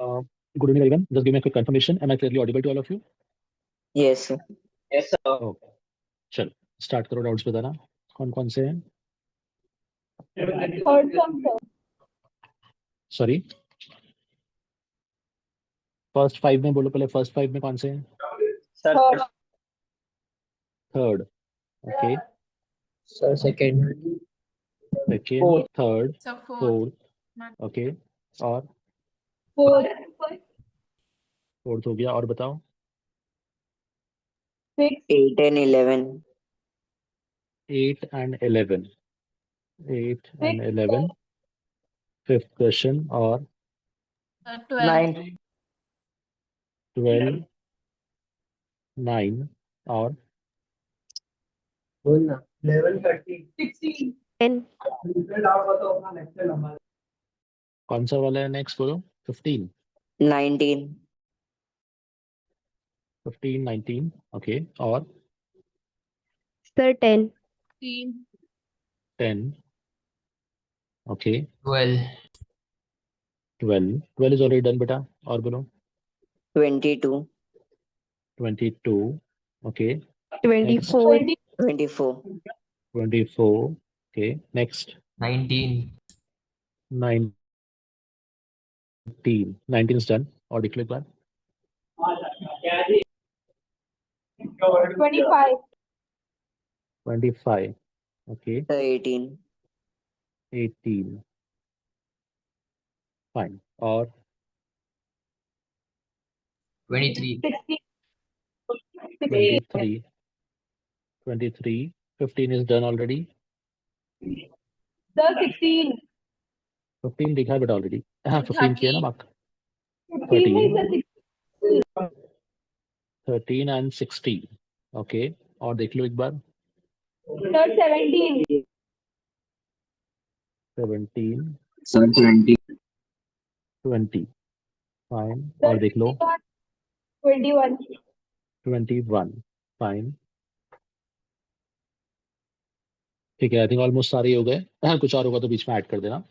Good evening, everyone. Just give me a quick confirmation. Am I clearly audible to all of you? Yes, sir. Okay. चलो start करो. Doubts बताना कौन कौन से हैं. Third term, sir. Sorry, first five में बोलो. पहले फर्स्ट फाइव में कौन से हैं? Third. Third. Okay. Sir, second. Second, third, So fourth. Fourth. Okay. और Fourth. फोर्थ हो गया. और बताओ. Sixth. 8 and 11. 8 and 11. 8 and Sixth. 11. Fifth question. और 12. 12, 9. और 11, 13. 16. 10. कौन सा वाला है नेक्स्ट बोलो. 15. 19. 15, 19. ओके. और Sir, 10. 10. Okay. 12. 12. 12 is already done बेटा. और बोलो. 22. 22. Okay. 24. 24. 24. Okay. Next. 19. 19. 19 is done. और लिख लो एक बार. 25. 25. ओके. 18. 18. फाइन. और 23. 16. 23. 23. 15 is done already. Sir, 16. 15 लिखा है बेटा ऑलरेडी. हाँ, 15 किया ना mark. 15 is the 16. 13 and 16. Okay. और देख लो एक बार. Sir, 17. 17. Sir, 20. 20. फाइन. Sir, और देख लो. 21. 21. फाइन. ठीक है. आई थिंक ऑलमोस्ट सारे ही हो गए. कुछ और होगा तो बीच में ऐड कर देना.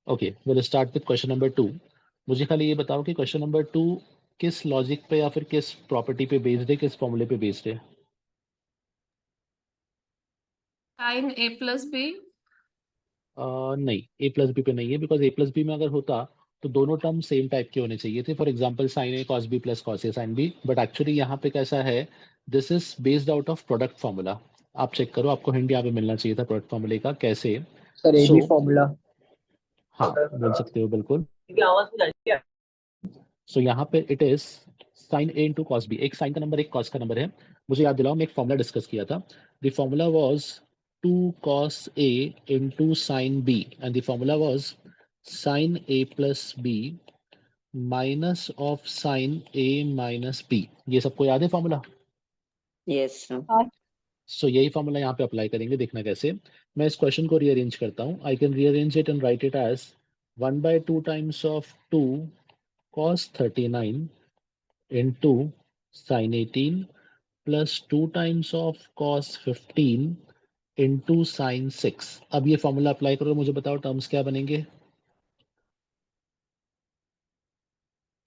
Okay. Will start with question number 2. मुझे खाली ये बताओ कि क्वेश्चन नंबर 2 किस लॉजिक पे या फिर किस प्रॉपर्टी पे बेस्ड है, किस फॉर्मूले पे बेस्ड है? Sin A plus B. नहीं, ए प्लस बी पे नहीं है. बिकॉज ए प्लस बी में अगर होता तो दोनों टर्म सेम टाइप के होने चाहिए थे. For example sine A cos B plus cos A sine B. But actually यहाँ पे कैसा है, this is based out of product formula. आप चेक करो, आपको हिंट यहाँ पे मिलना चाहिए था प्रोडक्ट फॉर्मूले का. कैसे? Sir, So- AB formula. हाँ, बोल सकते हो बिल्कुल. सो यहाँ पे it is sine A into cos B. एक साइन का नंबर, एक कॉस का नंबर है. मुझे याद दिलाओ, मैं एक फॉर्मूला डिस्कस किया था. The formula was 2 cos a into sin b and the formula was sin a plus b minus of sin a minus b. ये सबको याद है फॉर्मूला? Yes, sir. सो यही फॉर्मूला यहाँ पे अप्लाई करेंगे. देखना कैसे. मैं इस क्वेश्चन को रीअरेंज करता हूँ. I can rearrange it and write it as 1/2 times of 2 cos 39 into sin 18 plus 2 times of cos 15 into sin 6. अब ये फॉर्मूला अप्लाई करो. मुझे बताओ टर्म्स क्या बनेंगे.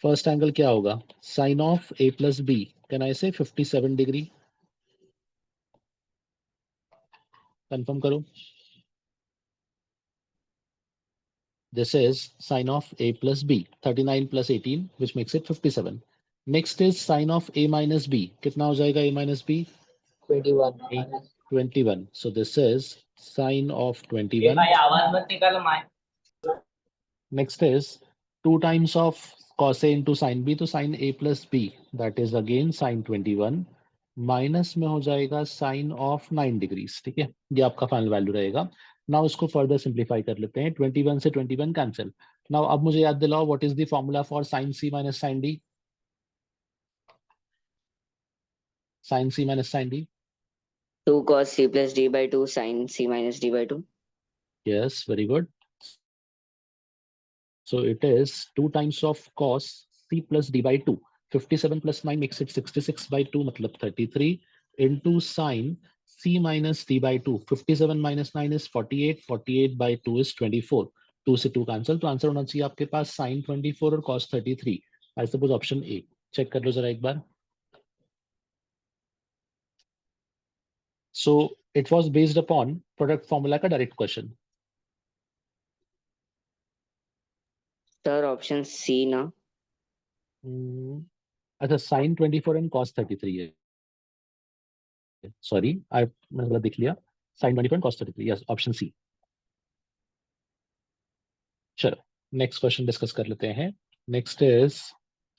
फर्स्ट एंगल क्या होगा? Sine of a plus B. Can I say 57 degree? Confirm करो. This is sin of a plus b, 39 plus 18, which makes it 57. Next is sin of a minus b. कितना हो जाएगा a minus b? 21. 21. So this is sin of 21. Next is 2 times of cos a into sin b. तो sin a plus b, that is again sin 21. Minus में हो जाएगा sin of 9 degrees. ठीक है, ये आपका फाइनल वैल्यू रहेगा. Now इसको फर्दर सिंप्लीफाई कर लेते हैं. 21 से 21 कैंसिल. नाउ अब मुझे याद दिलाओ, what is the formula for sin c minus sin d? sin c minus sin d. 2 cos C plus D by 2 sin C minus D by 2. Yes, very good. So it is 2 times of cos c plus d by 2. 57 plus 9 makes it 66 by 2, मतलब 33 into sin c minus d by 2. 57 minus 9 is 48. 48 by 2 is 24. 2 से 2 cancel, तो answer होना चाहिए आपके पास sin 24 और cos 33। I suppose option A. Check कर लो जरा एक बार। So it was based upon product formula का direct question. Sir option C ना। अच्छा, sin 24 एंड cos 33 है। सॉरी, मैंने गलत देख लिया। sin 24 and cos 33, yes, option C. चलो नेक्स्ट क्वेश्चन डिस्कस कर लेते हैं। Next is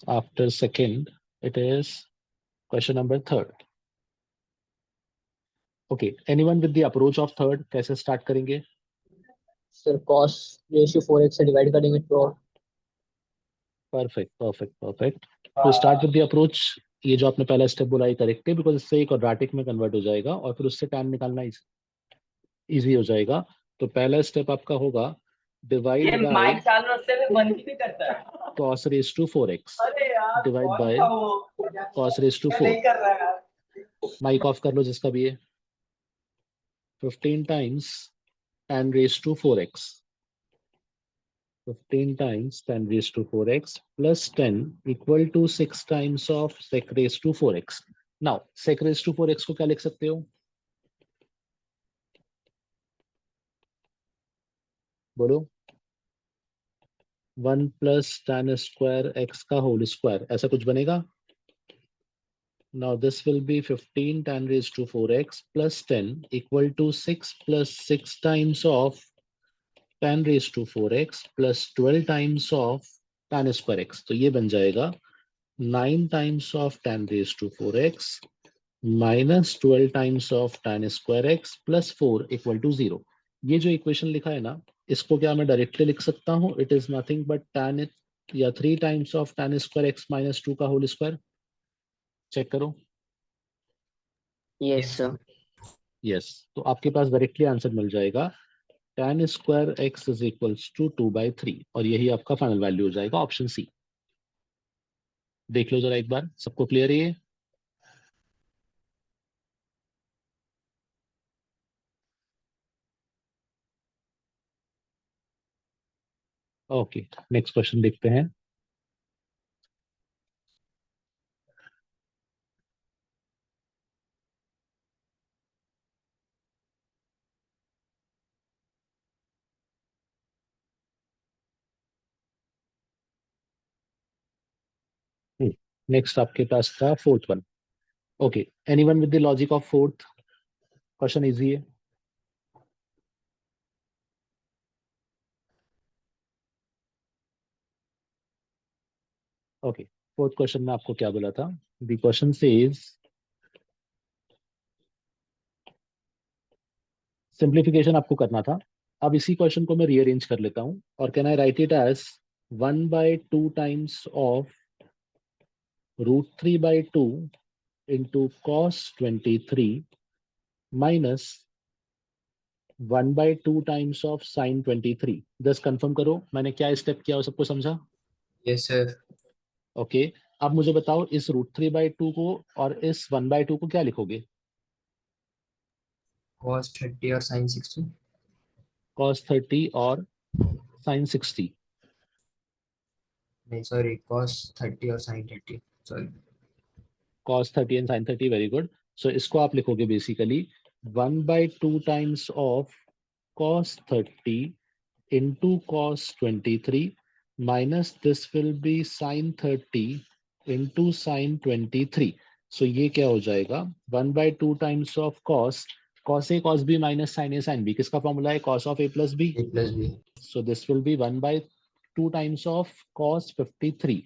after second, it is question number third. Okay, anyone with the approach of third, कैसे स्टार्ट करेंगे? सर cos रेशियो 4x से डिवाइड करेंगे तो perfect perfect perfect. तो स्टार्ट विद द अप्रोच। ये जो आपने पहला स्टेप बोला, ये करेक्ट है, बिकॉज इससे क्वाड्रेटिक में कन्वर्ट हो जाएगा और फिर उससे tan निकालना इजी हो जाएगा। तो पहला स्टेप आपका होगा divide by cos raise to 4x divide by cos raise to 4। Mike off कर लो जिसका भी है। 15 times tan raise to 4x, 15 times 10 raised to 4x plus 10 equal to 6 times of sec raised to 4x. Now, sec raised to 4x को क्या लिख सकते हो? बोलो। 1 plus tan square x का whole square, ऐसा कुछ बनेगा? Now this will be 15 tan raised to 4x plus 10 equal to 6 plus 6 times of tan raised to 4x plus 12 times of tan square x. तो ये बन जाएगा 9 times of tan raised to 4x minus 12 times of tan square x plus 4 equal to 0। ये जो equation लिखा है ना, इसको क्या मैं डायरेक्टली लिख सकता हूँ? It is nothing but tan या 3 times of tan square x minus 2 का होल स्क्वायर। चेक करो। Yes sir. यस, तो आपके पास डायरेक्टली आंसर मिल जाएगा tan square x is equals to 2/3 और यही आपका फाइनल वैल्यू हो जाएगा, ऑप्शन सी। देख लो जरा एक बार, सबको क्लियर है ये? ओके, नेक्स्ट क्वेश्चन देखते हैं। नेक्स्ट आपके पास था fourth one. Okay, anyone with the logic of fourth? Question easy है। ओके, फोर्थ क्वेश्चन में आपको क्या बोला था? द क्वेश्चन सेज सिंप्लीफिकेशन आपको करना था। अब इसी क्वेश्चन को मैं रीअरेंज कर लेता हूं और can I write it as 1/2 times of √3/2 into cos 23 minus 1/2 times of sin 23। Just confirm करो मैंने क्या स्टेप किया, वो सबको समझा? Yes sir. ओके, अब मुझे बताओ इस √3/2 को और इस 1/2 को क्या लिखोगे? cos 30 और sin 60। cos 30 और sin 60। नहीं सॉरी, cos 30 और sin 30, sorry. cos 30 and sin 30, very good. So इसको आप लिखोगे basically 1/2 times of cos 30 into cos 23 minus this will be sin 30 into sin 23। सो ये क्या हो जाएगा? 1/2 times of cos a cos b minus sin a sin b, किसका formula है? cos of a plus b। a plus b। So this will be 1/2 times of cos 53।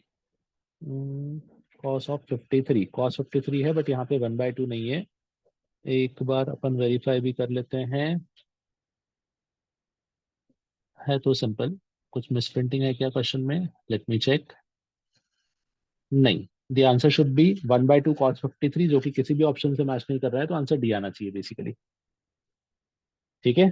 cos of 53, cos 53 है but यहाँ पे 1/2 नहीं है। एक बार अपन verify भी कर लेते हैं। है तो सिंपल, कुछ मिसप्रिंटिंग है क्या क्वेश्चन में? Let me check. नहीं, the answer should be 1/2 cos 53, जो कि किसी भी ऑप्शन से मैच नहीं कर रहा है, तो आंसर डी आना चाहिए बेसिकली। ठीक है,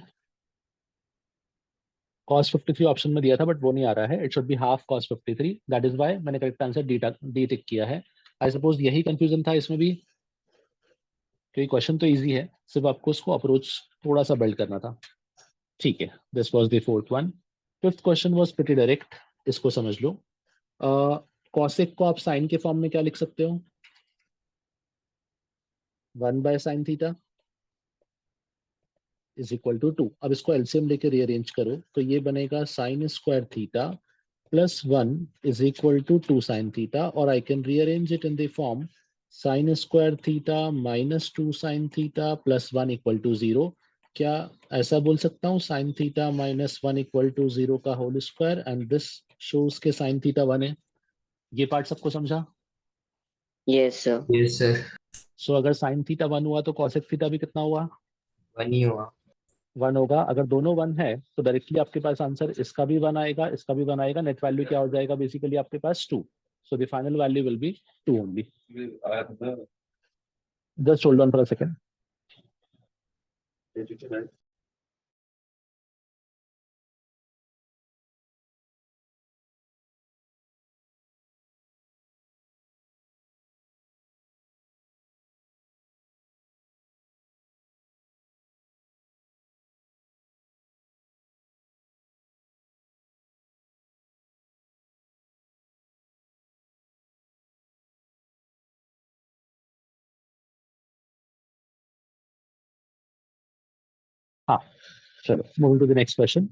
cos 53 ऑप्शन में दिया था बट वो नहीं आ रहा है। It should be half cos 53, that is why मैंने करेक्ट आंसर डी टिक किया है। आई सपोज यही कंफ्यूजन था इसमें भी, क्योंकि क्वेश्चन तो इजी है, सिर्फ आपको उसको अप्रोच थोड़ा सा बिल्ड करना था। ठीक है, this was the fourth one. Fifth question was pretty direct, इसको समझ लो। कॉसेक को आप साइन के फॉर्म में क्या लिख सकते हो? 1/sin theta is equal to 2। अब इसको एलसीएम लेके रीअरेंज करो तो ये बनेगा sine square theta plus 1 is equal to 2 sine theta, और I can rearrange it in the form sine square theta minus 2 sine theta plus 1 equal to 0। क्या ऐसा बोल सकता हूँ? Sine theta minus 1 equal to 0 का whole square, and this shows के sine theta 1 है। ये पार्ट सबको समझा? Yes, sir. Yes, sir. सो अगर साइन थीटा 1 हुआ तो कॉसेक थीटा भी कितना हुआ? 1 ही हुआ। 1 होगा। अगर दोनों 1 है तो डायरेक्टली आपके पास आंसर इसका भी 1 आएगा, इसका भी 1 आएगा। नेट वैल्यू क्या हो जाएगा बेसिकली आपके पास? 2। So the final value will be 2 only. Just hold on for a second. हाँ, चलो moving to the next question.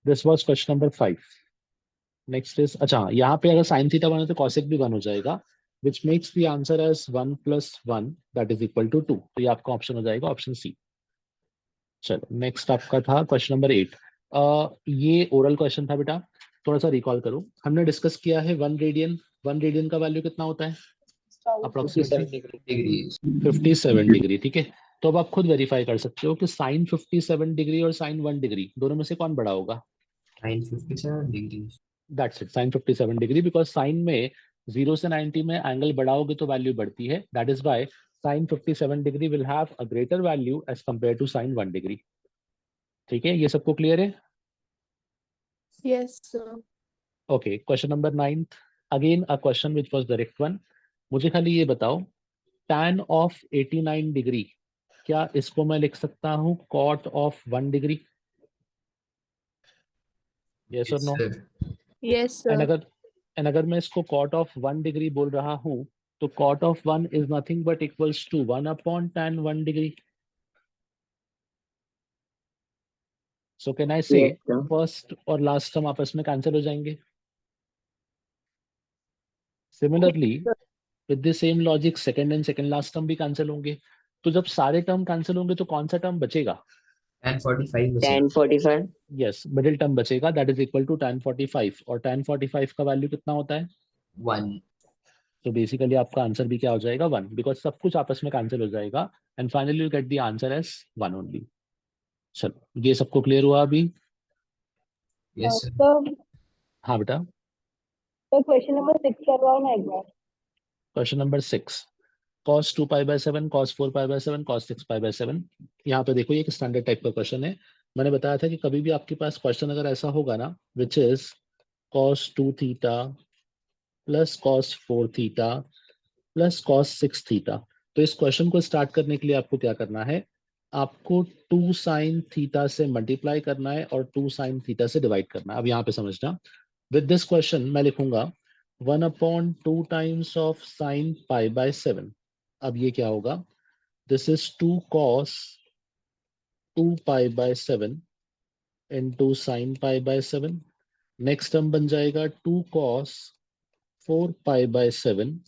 This was question number 5। Next is, अच्छा यहाँ पे अगर साइन थीटा 1 है तो कॉसेक भी 1 हो जाएगा, which makes the answer as 1 + 1 that is equal to 2। तो ये आपका ऑप्शन हो जाएगा ऑप्शन सी। चलो नेक्स्ट आपका था क्वेश्चन नंबर 8। ये ओरल क्वेश्चन था बेटा, थोड़ा सा रिकॉल करो। हमने डिस्कस किया है 1 रेडियन। 1 रेडियन का वैल्यू कितना होता है अप्रोक्सीमेटली? 57 डिग्री। ठीक है, तो अब आप खुद वेरीफाई कर सकते हो कि साइन 57 डिग्री और साइन 1 डिग्री दोनों में से कौन बड़ा होगा? Sin 57 degree. That's it, sine 57 degree, because sine में 0 से 90 में एंगल बढ़ाओगे तो वैल्यू बढ़ती है। That is why sine 57 degree will have a greater value as compare to sine 1 degree. ठीक है, ये सबको क्लियर है? Yes, sir. Okay, question number 9, again a question which was direct one. मुझे खाली ये बताओ, tan ऑफ 89 डिग्री, क्या इसको मैं लिख सकता हूँ cot ऑफ 1 डिग्री? यस और Yes, no? sir. Yes, and sir. अगर मैं इसको cot ऑफ 1 डिग्री बोल रहा हूँ तो cot of 1 is nothing but equals to 1/tan 1 degree. So can I say Yes, sir. First और लास्ट टर्म आपस में कैंसिल हो जाएंगे? Similarly with the same logic second and second last term भी कैंसिल होंगे। तो जब सारे टर्म कैंसिल होंगे तो कौन सा टर्म बचेगा? Tan 45 Tan 45. Yes, middle term बचेगा, that is equal to tan 45, और tan 45 का वैल्यू कितना होता है? 1. तो बेसिकली आपका आंसर भी क्या हो जाएगा? 1, बिकॉज सब कुछ आपस में कैंसिल हो जाएगा and finally you get the answer as 1 only. चलो, ये सबको क्लियर हुआ अभी? Yes, sir. तो हाँ बेटा। क्वेश्चन नंबर 6 करवाओ ना एक बार। Question number 6, cos 2π/7, cos 4π/7, cos 6π/7। यहाँ पे देखो, ये एक स्टैंडर्ड टाइप का क्वेश्चन है। मैंने बताया था कि कभी भी आपके पास क्वेश्चन अगर ऐसा होगा ना, which is cos 2 theta plus cos 4 theta plus cos 6 theta, तो इस क्वेश्चन को स्टार्ट करने के लिए आपको क्या करना है? आपको 2 साइन थीटा से मल्टीप्लाई करना है और 2 साइन थीटा से डिवाइड करना है। अब यहाँ पे समझना, विद दिस क्वेश्चन मैं लिखूंगा 1/2 टाइम्स ऑफ साइन π/7। अब ये क्या होगा? This is 2 cos 2π/7 into sine π/7। Next term बन जाएगा 2 cos 4π/7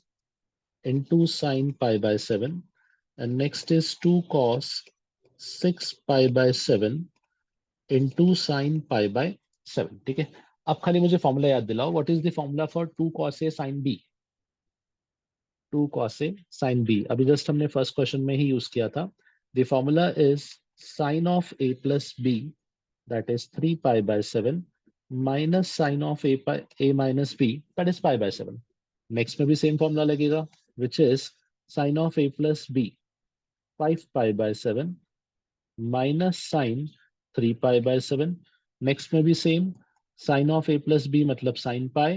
into sin π/7, and next is 2 cos 6π/7 into sin π/7। ठीक है, अब खाली मुझे फॉर्मूला याद दिलाओ, what is the formula for 2 cos a sin b? 2 cos a sin b अभी जस्ट हमने फर्स्ट क्वेश्चन में ही यूज किया था। The formula is sin of a plus b, that is 3π/7 minus sin of a minus b, that is π/7। Next में भी same formula लगेगा, which is sin of a plus b 5π/7 minus sin 3π/7। Next में भी same, sin of a plus b मतलब sin pi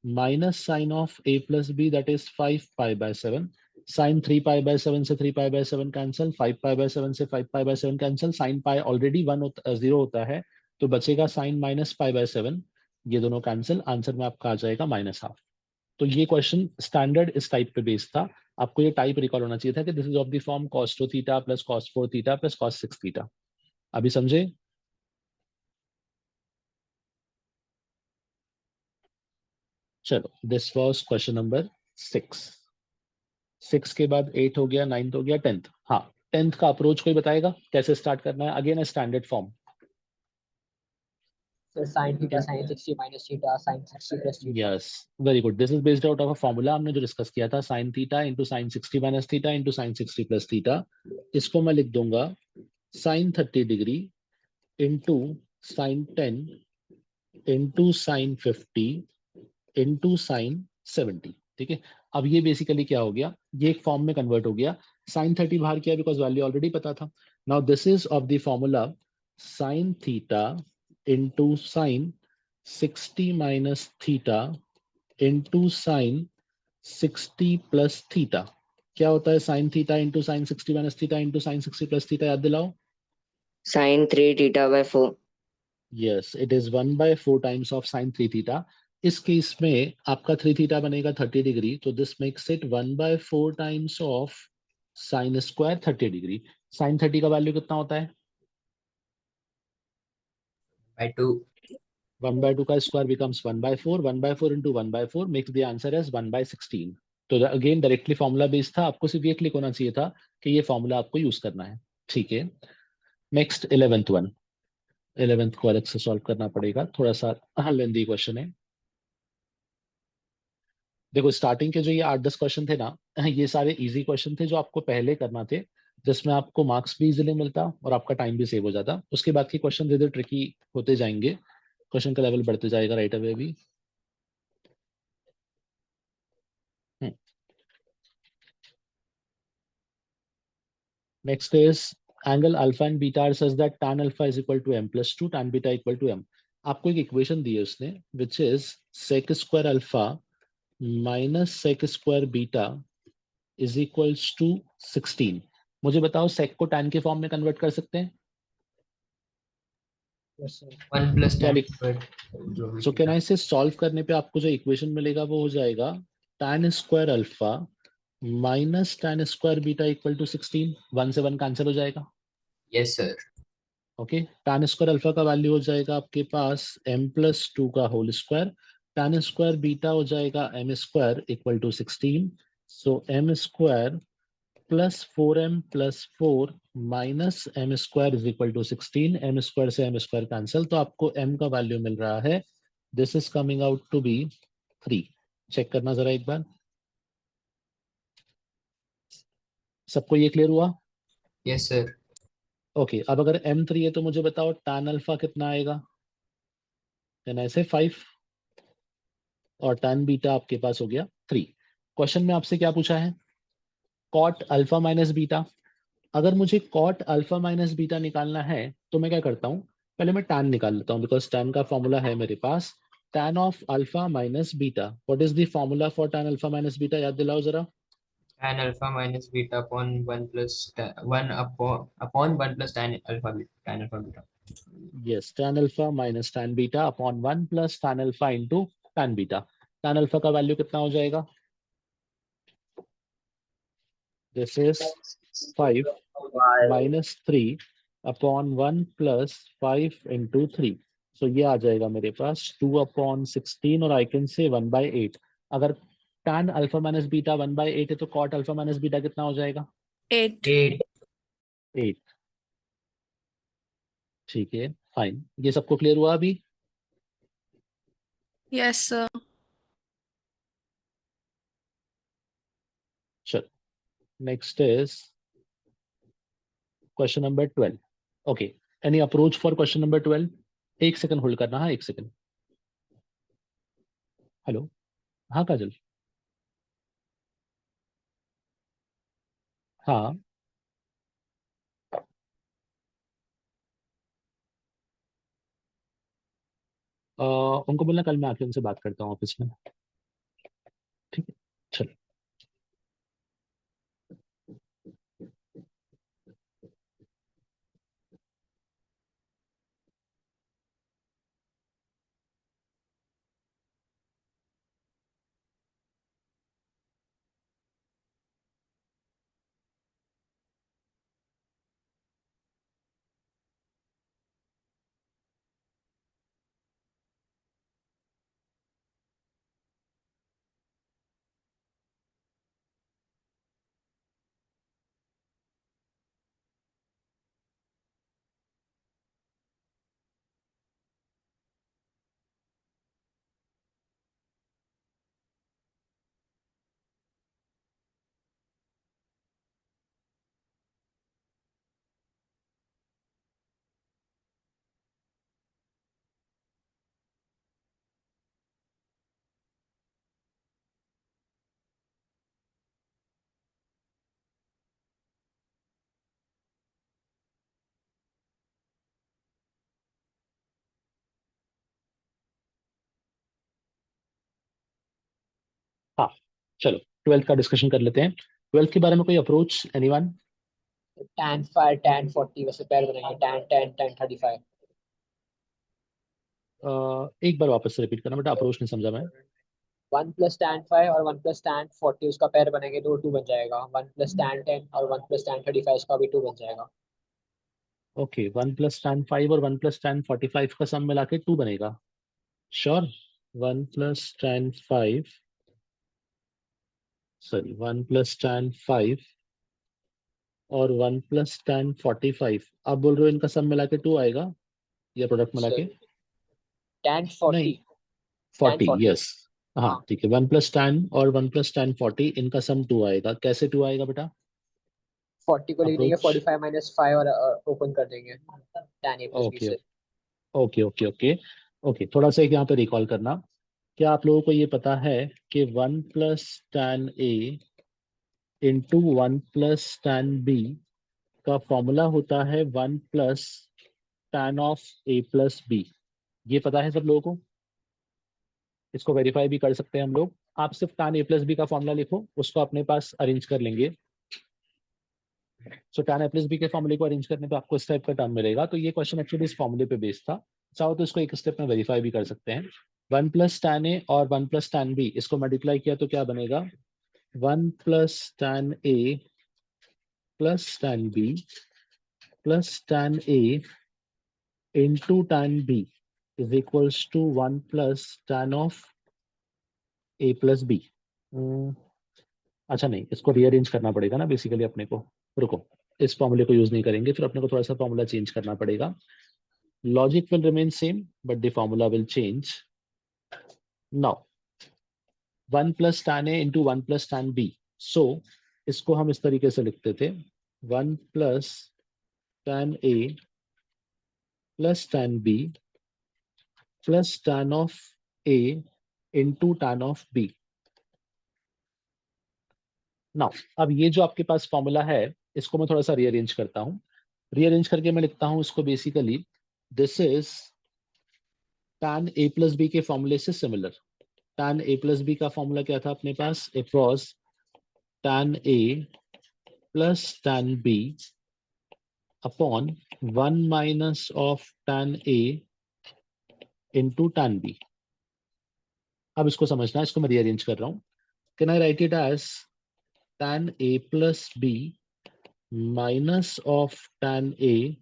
minus sin of a plus b that is 5π/7। sin 3π/7 से 3π/7 cancel, 5π/7 से 5π/7 cancel, sin pi already 0 होता है, तो बचेगा sign minus pi bye 7, ये दोनों कैंसिल, आंसर में आपका आ जाएगा -हाफ। तो ये क्वेश्चन स्टैंडर्ड इस टाइप पे बेस्ड था। आपको ये टाइप रिकॉल होना चाहिए था कि this is of the form cos 2 theta plus cos 4 theta plus cos 6 theta. अभी समझे? चलो, दिस वाज क्वेश्चन नंबर 6। 6 के बाद 8 हो गया, 9 हो गया, 10th। हाँ, 10th का अप्रोच कोई बताएगा कैसे स्टार्ट करना है? Again standard form. Sir, sin theta, sin 60 minus theta, sin 60 plus theta. Yes, very good. This is based out of a formula हमने जो डिस्कस किया था, sin theta into sin 60 minus theta into sin 60 plus theta. इसको मैं लिख दूंगा sin 30 degree into sin 10 into sin 50 into sin 70। ठीक है, अब ये बेसिकली क्या हो गया, ये एक फॉर्म में कन्वर्ट हो गया। sin 30 बाहर किया बिकॉज वैल्यू ऑलरेडी पता था। Now this is of the formula sin theta into sin 60 minus theta into sin 60 plus theta. क्या होता है sin theta into sin 60 minus theta into sin 60 plus theta? याद दिलाओ। Sin 3 theta by 4. Yes, it is 1/4 times of sin 3 theta. इस case में आपका 3 theta बनेगा 30 degree, तो this makes it 1/4 times of sin square 30 degree. sin 30 का value कितना होता है? by 2. 1/2 का square becomes 1/4, 1/4 into 1/4 makes the answer as 1/16। तो अगेन डायरेक्टली फॉर्मूला बेस्ड था, आपको सिर्फ ये क्लिक होना चाहिए था कि ये फॉर्मूला आपको यूज करना है। ठीक है, नेक्स्ट 11th वन। 11th को अलग से सॉल्व करना पड़ेगा, थोड़ा सा लेंदी क्वेश्चन है। देखो, स्टार्टिंग के जो ये 8-10 क्वेश्चन थे ना, ये सारे इजी क्वेश्चन थे जो आपको पहले करना थे, जिसमें आपको मार्क्स भी इजीली मिलता और आपका टाइम भी सेव हो जाता। उसके बाद के क्वेश्चन धीरे धीरे ट्रिकी होते जाएंगे, क्वेश्चन का लेवल बढ़ते जाएगा राइट अवे भी। Next is angle alpha and beta are such that tan alpha is equal to m plus 2, tan beta equal to m। आपको एक इक्वेशन दी है उसने, which is sec square alpha minus sec square beta is equals to 16। मुझे बताओ sec को tan के form में convert कर सकते हैं? Yes, sir. 1 plus क्या tan लिख squared जो भी सो कैन थीटा। आई से सॉल्व करने पे आपको जो इक्वेशन मिलेगा वो हो जाएगा tan square alpha minus tan square beta equal to 16। 1 से 1 कैंसिल हो जाएगा। Yes sir. Okay, tan square alpha का वैल्यू हो जाएगा आपके पास m प्लस 2 का whole square, tan square beta हो जाएगा m square equal to 16। So m square plus 4m plus 4 minus m square is equal to 16। m square से m square cancel, तो आपको m का वैल्यू मिल रहा है, this is coming out to be 3। Check करना जरा एक बार। सबको ये क्लियर हुआ? Yes sir. ओके, अब अगर m3 है तो मुझे बताओ tan अल्फा कितना आएगा? देन ऐसे 5 और tan बीटा आपके पास हो गया 3। क्वेश्चन में आपसे क्या पूछा है? Cot alpha minus beta. अगर मुझे कॉट अल्फा माइनस बीटा निकालना है तो मैं क्या करता हूँ, पहले मैं tan निकाल लेता हूँ बिकॉज tan का फॉर्मूला है मेरे पास, tan of alpha minus beta. What is the formula for tan alpha minus beta? याद दिलाओ जरा। Tan alpha minus beta upon 1 plus 1 upon 1 plus tan alpha beta. Yes, tan alpha minus tan beta upon 1 plus tan alpha into tan beta. tan alpha का value कितना हो जाएगा? This is 5 minus 3 upon 1 plus 5 into 3। सो ये आ जाएगा मेरे पास 2/16 और I can say 1/8। अगर tan अल्फा माइनस बीटा 1/8 है तो cot अल्फा माइनस बीटा कितना हो जाएगा? 8। 8. 8। ठीक है, फाइन। ये सबको क्लियर हुआ अभी? Yes, sir. चलो, next is question number 12। Okay, any approach for question number 12? एक सेकंड होल्ड करना, हाँ एक सेकंड। हेलो, हाँ काजल। हाँ, उनको बोलना कल मैं आके उनसे बात करता हूँ ऑफिस में। ठीक है, चलो। हाँ, चलो 12th का डिस्कशन कर लेते हैं। 12th के बारे में कोई अप्रोच एनीवन? tan 5 tan 40 वैसे पैर बनाएंगे, tan 10 tan 35। एक बार वापस से रिपीट करना बेटा, अप्रोच नहीं समझा मैं। 1 प्लस tan 5 और 1 प्लस tan 40 उसका पैर बनेंगे तो 2 बन जाएगा। 1 प्लस tan 10 और 1 प्लस tan 35 उसका भी 2 बन जाएगा। ओके, 1 + tan 5 और 1 + tan 45 का सम मिला के 2 बनेगा। श्योर? 1 + tan 5, सॉरी 1 + tan 5 और 1 + tan 45, आप बोल रहे हो इनका सम मिला के 2 आएगा या प्रोडक्ट मिला के? सर tan नहीं, 40 tan 40, 40 यस। हाँ हाँ, ठीक है, 1 + tan और 1 + tan 40 इनका सम 2 आएगा। कैसे 2 आएगा बेटा? 40 को लिख देंगे अप्रोच? 45 माइनस 5 और ओपन कर देंगे tan a plus b okay से। ओके ओके ओके ओके, थोड़ा सा एक यहाँ पे रिकॉल करना। क्या आप लोगों को ये पता है कि 1 + tan A into 1 + tan B का फॉर्मूला होता है 1 + tan (A+B)? ये पता है सब लोगों को? इसको वेरीफाई भी कर सकते हैं हम लोग। आप सिर्फ tan(A+B) का फॉर्मूला लिखो, उसको अपने पास अरेंज कर लेंगे। सो tan(A+B) के फॉर्मूले को अरेंज करने पे आपको इस टाइप का टर्म मिलेगा। तो ये क्वेश्चन एक्चुअली इस फॉर्मूले पे बेस्ड था। चाहो तो इसको एक स्टेप में वेरीफाई भी कर सकते हैं। 1 + tan A और 1 + tan B इसको मल्टीप्लाई किया तो क्या बनेगा? 1 + tan A + tan B + tan A into tan B is equals to 1 + tan(A+B)। अच्छा नहीं, इसको रीअरेंज करना पड़ेगा ना बेसिकली अपने को। रुको, इस फॉर्मूले को यूज नहीं करेंगे, फिर अपने को थोड़ा सा फॉर्मूला चेंज करना पड़ेगा। Logic will remain same but the formula will change. Now 1 + tan A into 1 + tan B, सो इसको हम इस तरीके से लिखते थे 1 + tan A + tan B + tan(A) into tan(B)। Now अब ये जो आपके पास फॉर्मूला है, इसको मैं थोड़ा सा रीअरेंज करता हूँ। रीअरेंज करके मैं लिखता हूँ इसको बेसिकली, दिस इज tan(A+B) के फॉर्मूले से सिमिलर। tan(A+B) का फॉर्मूला क्या था अपने पास? It was tan(A + tan(B) upon 1 - tan(A into tan(B)। अब इसको समझना है, इसको मैं रीअरेंज कर रहा हूँ। Can I write it as tan(A+B) -tan(A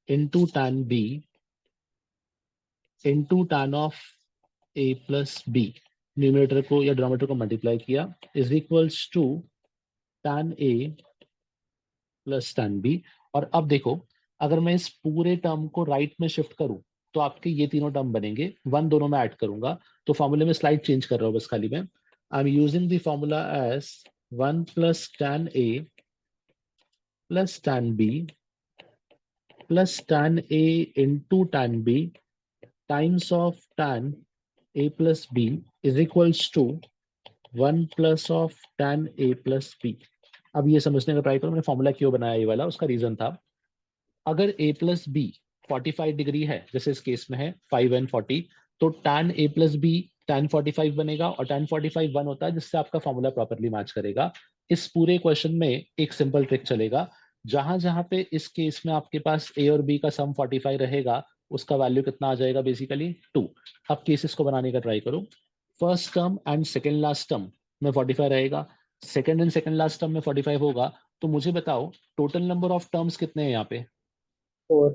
into tan(B) into tan(A+B)? Numerator को या डिनोमिनेटर को मल्टीप्लाई किया is equals to tan(A + tan(B)। और अब देखो, अगर मैं इस पूरे टर्म को राइट में शिफ्ट करूं तो आपके ये तीनों टर्म बनेंगे। 1 दोनों में ऐड करूंगा, तो फॉर्मूले में स्लाइड चेंज कर रहा हूं बस खाली मैं। I am using the formula as 1 + tan(A + tan(B + tan(A into tan(B) times of tan(A+B) is equals to 1 + tan(A+B)। अब ये समझने का ट्राई करो, मैंने फॉर्मूला क्यों बनाया ये वाला, उसका रीजन था। अगर A+B 45 डिग्री है, जैसे इस केस में है 5 and 40, तो tan(A+B) tan 45 बनेगा, और tan 45 1 होता है, जिससे आपका फॉर्मूला प्रॉपरली मैच करेगा। इस पूरे क्वेश्चन में एक सिंपल ट्रिक चलेगा। जहां जहां पे इस केस में आपके पास A और B का सम 45 रहेगा, उसका वैल्यू कितना आ जाएगा? बेसिकली 2। अब केसेस को बनाने का ट्राई करो। First term and second last term में 45 रहेगा, second and second last term में 45 होगा। तो मुझे बताओ टोटल नंबर ऑफ टर्म्स कितने हैं यहाँ पे? 4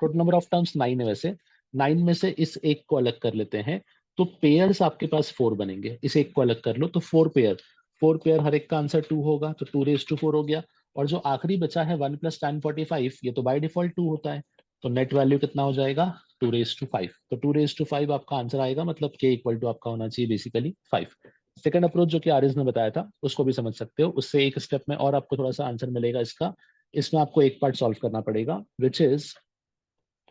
टोटल नंबर ऑफ टर्म्स 9 है। वैसे 9 में से इस एक को अलग कर लेते हैं, तो पेयर्स आपके पास 4 बनेंगे। इस एक को अलग कर लो तो 4 पेयर, हर एक का आंसर 2 होगा, तो 2⁴ हो गया। और जो आखिरी बचा है 1 + tan 45, ये तो बाय डिफॉल्ट 2 होता है, तो नेट वैल्यू कितना हो जाएगा? 2⁵। तो 2⁵ आपका आंसर आएगा, मतलब k = आपका होना चाहिए बेसिकली 5। सेकंड अप्रोच जो कि आरिज ने बताया था, उसको भी समझ सकते हो। उससे एक स्टेप में और आपको थोड़ा सा आंसर मिलेगा इसका। इसमें आपको एक पार्ट सॉल्व करना पड़ेगा, विच इज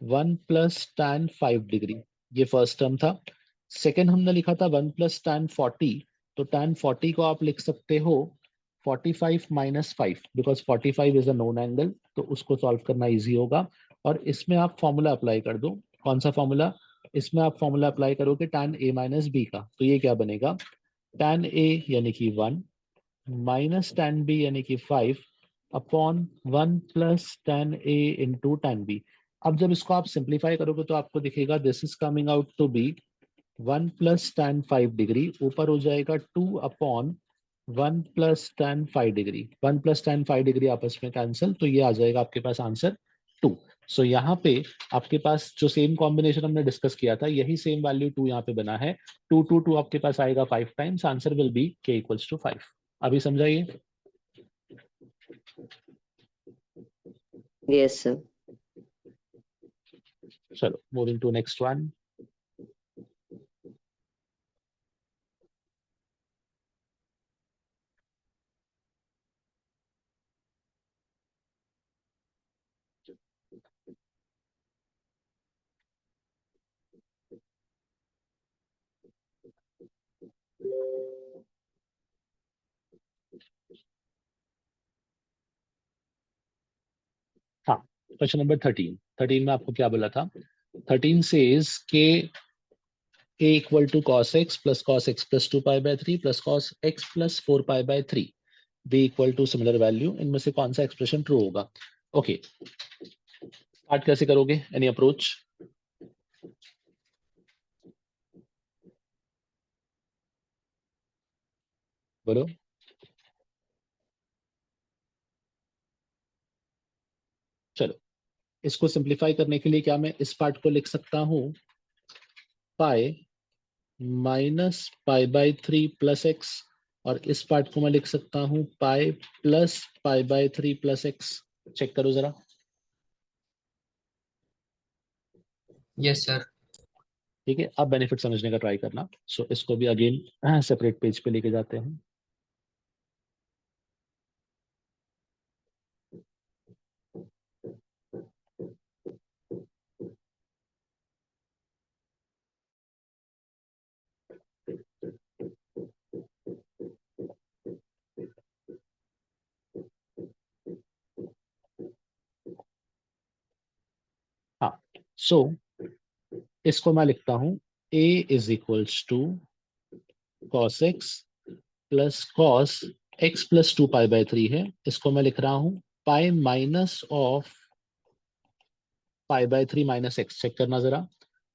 1 + tan 5 डिग्री, ये फर्स्ट टर्म था। सेकेंड हमने लिखा था 1 + tan 40, तो tan 40 को आप लिख सकते हो 45 - 5, because 45 is a known angle, तो उसको सॉल्व करना इजी होगा। और इसमें आप फॉर्मूला अप्लाई कर दो। कौन सा फॉर्मूला? इसमें आप फॉर्मूला अप्लाई करोगे tan a माइनस बी का, तो ये क्या बनेगा, tan a यानी कि 1 माइनस tan b यानी कि 5 upon 1 plus tan a into tan b। अब जब इसको आप सिंप्लीफाई करोगे तो आपको दिखेगा this is coming out to be 1 plus tan 5 degree, ऊपर हो जाएगा 2 upon 1 plus tan 5 degree, 1 plus tan 5 degree आपस में कैंसिल, तो ये आ जाएगा आपके पास आंसर 2। सो यहाँ पे आपके पास जो सेम कॉम्बिनेशन हमने डिस्कस किया था, यही सेम वैल्यू 2 यहाँ पे बना है। 2 2 2 आपके पास आएगा 5 times, answer will be k equals to 5। अभी समझाइए। Yes, sir. चलो मूविंग टू नेक्स्ट वन। हाँ, क्वेश्चन नंबर 13 में आपको क्या बोला था, 13 सेज के a equal to cos x plus 2 pi by 3 plus cos x plus 4 pi by 3 b equal to similar value, इनमें से कौन सा एक्सप्रेशन ट्रू होगा। ओके, स्टार्ट कैसे करोगे, एनी अप्रोच। बोलो। चलो, इसको सिंप्लीफाई करने के लिए क्या मैं इस पार्ट को लिख सकता हूँ, pi minus pi by 3 plus x, और इस पार्ट को मैं लिख सकता हूँ pi plus pi by 3 plus x. Check करो जरा। Yes, sir. ठीक है, अब बेनिफिट समझने का ट्राई करना। सो इसको भी अगेन सेपरेट पेज पे लेके जाते हैं। हाँ, सो इसको मैं लिखता हूँ a is equals to cos x plus cos x plus 2 pi by 3 है, इसको मैं लिख रहा हूँ pi minus of pi by 3 minus x. Check करना जरा।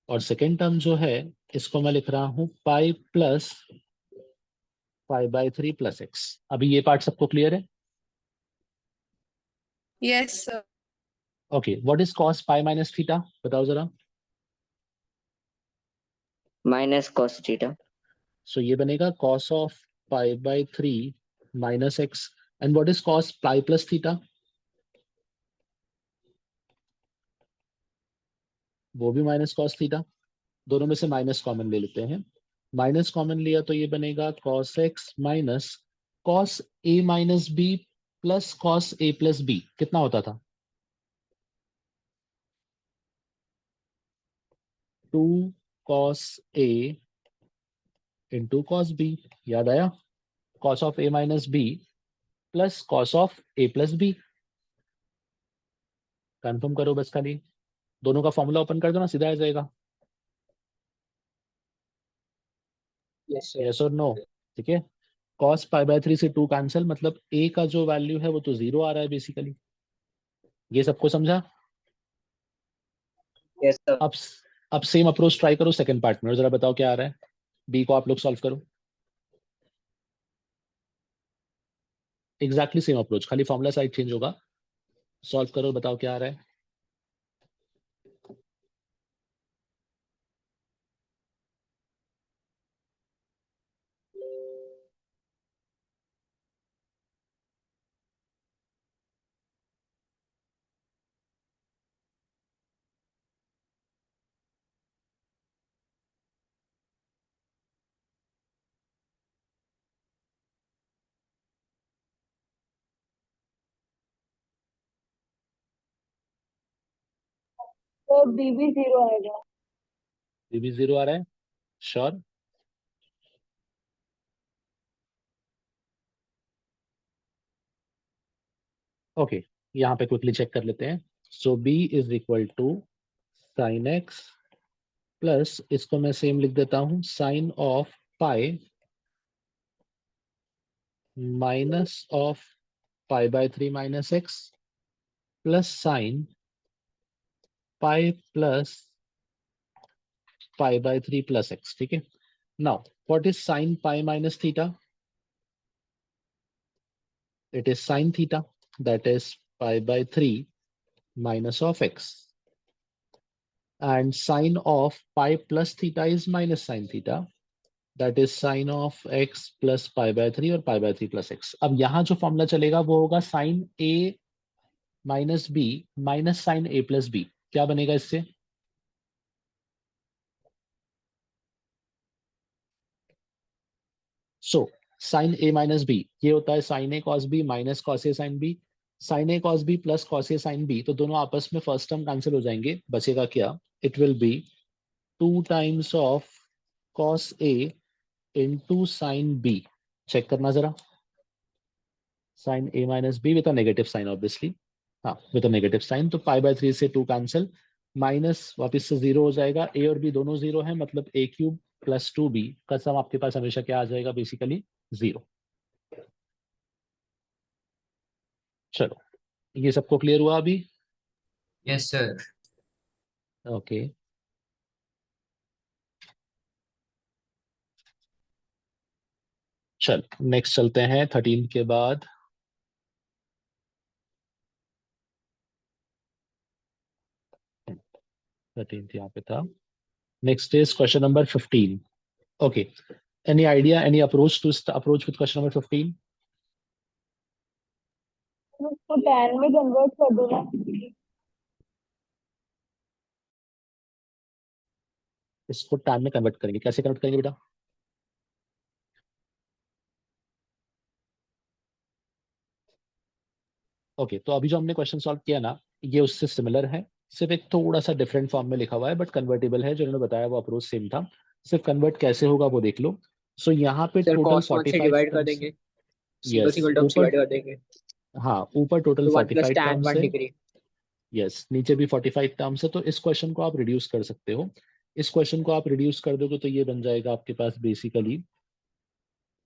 और सेकेंड टर्म जो है, इसको मैं लिख रहा हूँ pi plus pi by 3 plus x. अभी ये पार्ट सबको क्लियर है। Yes, sir. Okay, what is cos pi minus theta, बताओ जरा। Minus cos theta. सो ये बनेगा cos of pi by 3 minus x. And what is cos pi plus theta, वो भी माइनस कॉस थीटा। दोनों में से माइनस कॉमन ले लेते हैं। माइनस कॉमन लिया तो ये बनेगा cos x minus cos A minus B plus cos A plus B. कितना होता था, 2 cos A into cos B. याद आया, cos of A minus B plus cos of A plus B. Confirm करो बस खाली, दोनों का फॉर्मूला ओपन कर दो ना, सीधा आ जाएगा। Yes sir. यस और नो। ठीक है, कॉस पाई बाय 3 से 2 कैंसिल, मतलब ए का जो वैल्यू है वो तो 0 आ रहा है बेसिकली। ये सबको समझा। Yes sir. अब अब सेम अप्रोच ट्राई करो सेकंड पार्ट में, और जरा बताओ क्या आ रहा है। बी को आप लोग सॉल्व करो। एग्जैक्टली सेम अप्रोच, खाली फॉर्मूला साइड चेंज होगा। सॉल्व करो, बताओ क्या आ रहा है। तो बी भी 0 आएगा। बी भी 0 आ रहा है, श्योर। ओके, यहाँ पे क्विकली चेक कर लेते हैं। So B is equal to sine x plus इसको मैं सेम लिख देता हूं, sine of pi minus of pi by 3 minus x plus sine pi plus pi by 3 plus x. ठीक है. Now what is sine pi minus theta? It is sine theta, that is pi by 3 minus of x. And sine of pi plus theta is minus sine theta, that is sine of x plus pi by 3 और pi by 3 plus x. अब यहाँ जो formula चलेगा वो होगा sin a minus b minus sin a plus b. क्या बनेगा इससे? So sin a minus b ये होता है sin a cos b minus cos a sin b. sin a cos b plus cos a sin b, तो दोनों आपस में फर्स्ट टर्म कैंसिल हो जाएंगे. बचेगा क्या? It will be 2 times of cos a into sin b. चेक करना जरा. sin a minus b with a negative sign obviously. हाँ, with a negative sign. तो pi by 3 से 2 कैंसिल, माइनस वापस से 0 हो जाएगा. a और b दोनों 0 है, मतलब a क्यूब प्लस 2b का सम आपके पास हमेशा क्या आ जाएगा? बेसिकली 0. चलो, ये सबको क्लियर हुआ अभी? Yes, sir. ओके. चल नेक्स्ट चलते हैं 13 के बाद. यहाँ पे था. Next is question number 15. Okay. Any idea, any approach to approach with question number 15? उसको tan में कन्वर्ट कर दो ना. इसको tan में कन्वर्ट करेंगे. कैसे कन्वर्ट करेंगे बेटा? ओके, तो अभी जो हमने क्वेश्चन सॉल्व किया ना, ये उससे सिमिलर है, सिर्फ एक थोड़ा सा डिफरेंट फॉर्म में लिखा हुआ है, बट कन्वर्टेबल है. जो उन्होंने बताया वो अप्रोच सेम था, सिर्फ कन्वर्ट कैसे होगा वो देख लो. सो यहाँ पे सर टोटल cos 1 से 45 डिवाइड कर टर्म्स. देंगे, सिंगल यस, सिंगल टर्म्स ऊपर. डिवाइड कर देंगे. हाँ, ऊपर टोटल तो 1 प्लस 45 tan टर्म्स 1 है. डिग्री. यस, नीचे भी 45 टर्म्स है. तो इस क्वेश्चन को आप रिड्यूस कर सकते हो. इस क्वेश्चन को आप रिड्यूस कर दोगे तो ये बन जाएगा आपके पास बेसिकली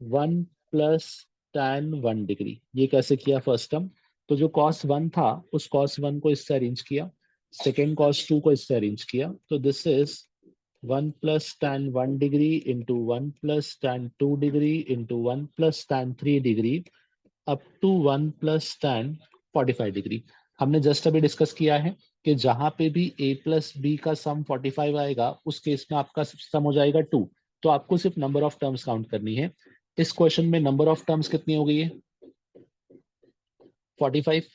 1 प्लस tan 1 डिग्री. ये कैसे किया? फर्स्ट टर्म, तो जो cos 1 था उस cos 1 को इससे अरेंज किया, सेकेंड cos 2 को इससे अरेंज किया. तो this is 1 plus tan 1 degree into 1 plus tan 2 degree into 1 plus tan 3 degree up to 1 plus tan 45 degree. हमने जस्ट अभी डिस्कस किया है कि जहां पे भी a प्लस बी का सम 45 आएगा उस केस में आपका सम हो जाएगा 2. तो आपको सिर्फ नंबर ऑफ टर्म्स काउंट करनी है. इस क्वेश्चन में नंबर ऑफ टर्म्स कितनी हो गई है? 45.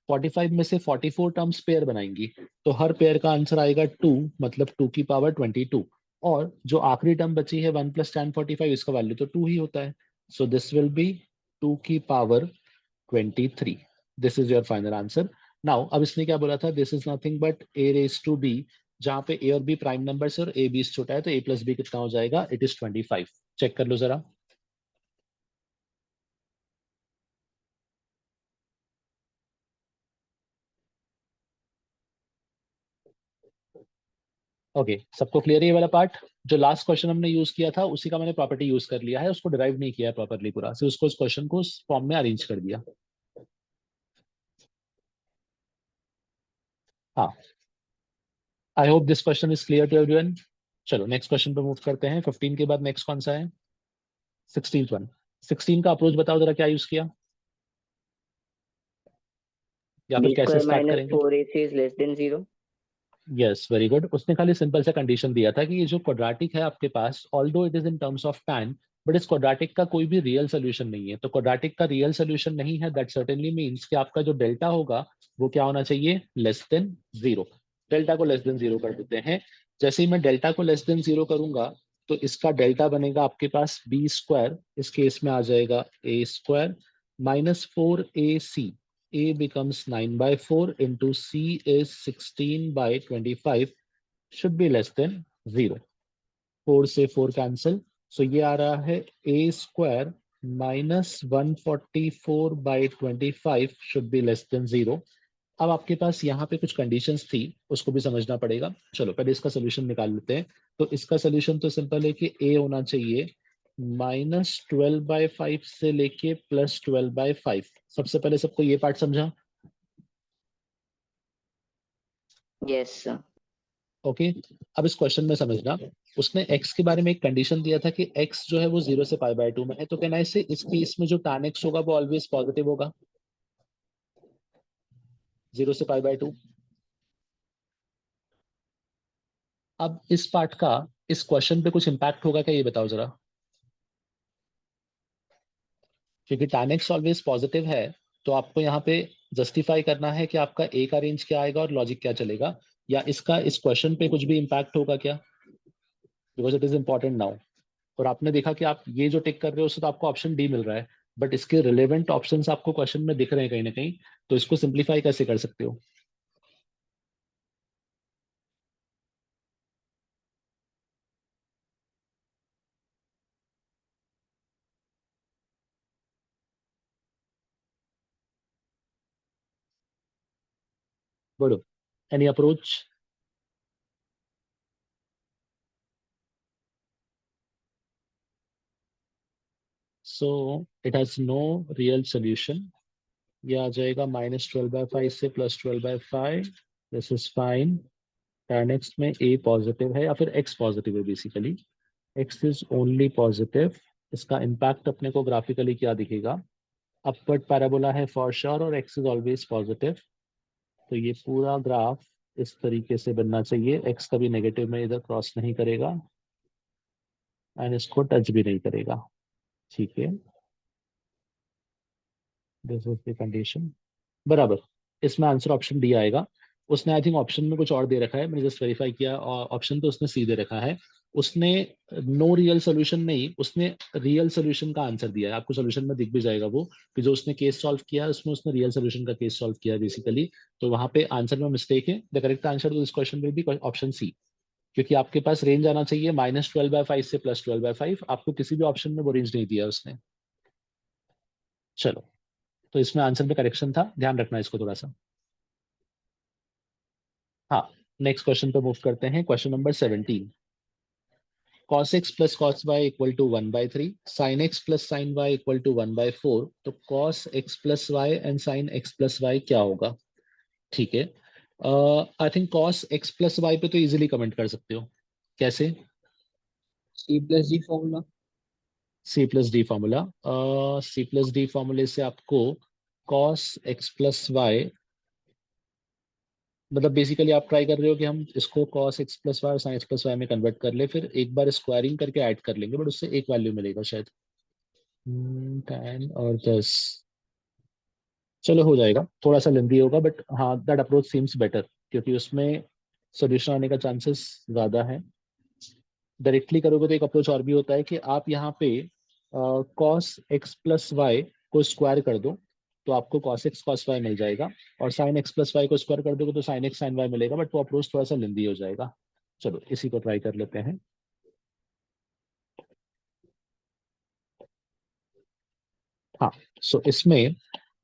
45 में से 44 टर्म्स पेयर बनाएंगी, तो हर पेयर का आंसर आएगा 2, मतलब 2 की पावर 22. और जो आखिरी टर्म बची है 1 प्लस tan 45, इसका वैल्यू तो 2 ही होता है. सो दिस विल बी 2 की power 23. This is your final answer. Now अब इसने क्या बोला था? This is nothing but a raise to b, जहां पे a और b प्राइम नंबर्स है और a b छोटा है, तो a प्लस b कितना हो जाएगा? It is 25. चेक कर लो जरा. ओके, सबको क्लियर है ये वाला पार्ट? जो लास्ट क्वेश्चन हमने यूज किया था उसी का मैंने प्रॉपर्टी यूज कर लिया है, उसको डिराइव नहीं किया है प्रॉपर्ली पूरा, सिर्फ उसको, उस क्वेश्चन को उस फॉर्म में अरेंज कर दिया. हाँ, I hope this question is clear to everyone. चलो नेक्स्ट क्वेश्चन पे मूव करते हैं. 15 के बाद नेक्स्ट कौन सा है? 16th one. 16 का अप्रोच बताओ जरा, क्या यूज किया, या फिर b कैसे square स्टार्ट minus करेंगे? 4ac is less than 0. Yes, very good. उसने खाली सिंपल सा कंडीशन दिया था कि ये जो क्वाड्रेटिक है आपके पास, although it is in terms of tan, but इस क्वाड्रेटिक का कोई भी रियल सोल्यूशन नहीं है. तो क्वाड्रेटिक का रियल सोल्यूशन नहीं है, दैट सर्टेनली मींस कि आपका जो डेल्टा होगा वो क्या होना चाहिए? Less than 0. डेल्टा को लेस देन 0 कर देते हैं. जैसे ही मैं डेल्टा को लेस देन 0 करूंगा तो इसका डेल्टा बनेगा आपके पास b स्क्वायर, इस केस में आ जाएगा a square minus 4ac. a becomes 9 by 4 into c is 16 by 25 should be less than 0. 4 से 4 कैंसिल, सो ये आ रहा है a square minus 144 by 25 should be less than 0. अब आपके पास यहाँ पे कुछ कंडीशंस थी, उसको भी समझना पड़ेगा। चलो पहले इसका सोल्यूशन निकाल लेते हैं। तो इसका सोल्यूशन तो सिंपल है कि ए होना चाहिए -12/5 से लेके +12/5। सबसे पहले सबको ये पार्ट समझा? Yes, sir. ओके। अब इस क्वेश्चन में समझना, उसने x के बारे में एक कंडीशन दिया था कि x जो है वो 0 से π/2 में है। तो कहना इससे इस केस में जो tan x होगा वो ऑलवेज पॉजिटिव होगा, 0 से π/2। अब इस पार्ट का इस क्वेश्चन पे कुछ इंपैक्ट होगा क्या, ये बताओ जरा। क्योंकि tan x ऑलवेज पॉजिटिव है, तो आपको यहाँ पे जस्टिफाई करना है कि आपका a का रेंज क्या आएगा और लॉजिक क्या चलेगा, या इसका इस क्वेश्चन पे कुछ भी इंपैक्ट होगा क्या, because it is important now. और आपने देखा कि आप ये जो टिक कर रहे हो उससे तो आपको ऑप्शन डी मिल रहा है, बट इसके रिलेवेंट ऑप्शंस आपको क्वेश्चन में दिख रहे हैं कहीं ना कहीं। तो इसको सिंप्लीफाई कैसे कर सकते हो? बोलो, any approach? So it has no real solution. ये आ जाएगा -12/5 से +12/5। This is fine. tan x में a पॉजिटिव है या फिर x पॉजिटिव है, basically x is only positive. इसका इम्पैक्ट अपने को ग्राफिकली क्या दिखेगा, अपवर्ड पैराबोला है फॉर श्योर, और x इज ऑलवेज पॉजिटिव। तो ये पूरा ग्राफ इस तरीके से बनना चाहिए, x कभी नेगेटिव में इधर क्रॉस नहीं करेगा एंड इसको टच भी नहीं करेगा। ठीक है, दिस इज द कंडीशन। बराबर, इसमें आंसर ऑप्शन डी आएगा। उसने आई थिंक ऑप्शन में कुछ और दे रखा है, मैंने जस्ट वेरीफाई किया, ऑप्शन तो उसने सी दे रखा है। उसने नो रियल सोल्यूशन नहीं, उसने रियल सोल्यूशन का आंसर दिया है। आपको सोल्यूशन में दिख भी जाएगा वो कि जो उसने केस सॉल्व किया है उसमें उसने रियल सोल्यूशन का केस सॉल्व किया है बेसिकली। तो वहां पे आंसर में मिस्टेक है। The correct answer to this question will be option C, क्योंकि आपके पास रेंज आना चाहिए -12/5 से +12/5। आपको किसी भी ऑप्शन में वो रेंज नहीं दिया उसने। चलो, तो इसमें आंसर में करेक्शन था, ध्यान रखना इसको थोड़ा सा। हाँ, नेक्स्ट क्वेश्चन पे मूव करते हैं। Question number 17। cos x plus cos y equal to 1/3, sin x plus sin y equal to 1/4। तो cos x plus y and sin x plus y क्या होगा? ठीक है, I think cos x plus y पे तो easily comment कर सकते हो। कैसे? C+D formula. C+D formula. C+D फॉर्मूले से आपको cos x plus y, मतलब बेसिकली आप ट्राई कर रहे हो कि हम इसको cos x plus y और sin x plus y में कन्वर्ट कर ले, फिर एक बार स्क्वायरिंग करके ऐड कर लेंगे, बट उससे एक वैल्यू मिलेगा शायद। 10 और 10, चलो हो जाएगा। थोड़ा सा लेंदी होगा, बट हाँ, दैट अप्रोच सीम्स बेटर, क्योंकि उसमें सोल्यूशन आने का चांसेस ज़्यादा है। डायरेक्टली करोगे तो एक अप्रोच और भी होता है कि आप यहाँ पे cos x plus y को स्क्वायर कर दो, तो आपको cos x cos y मिल जाएगा, और sin x plus y को स्क्वायर कर दोगे तो sin x sin y मिलेगा, बट वो अप्रोच थोड़ा सा लेंदी हो जाएगा। चलो इसी को ट्राई कर लेते हैं। हाँ, सो इसमें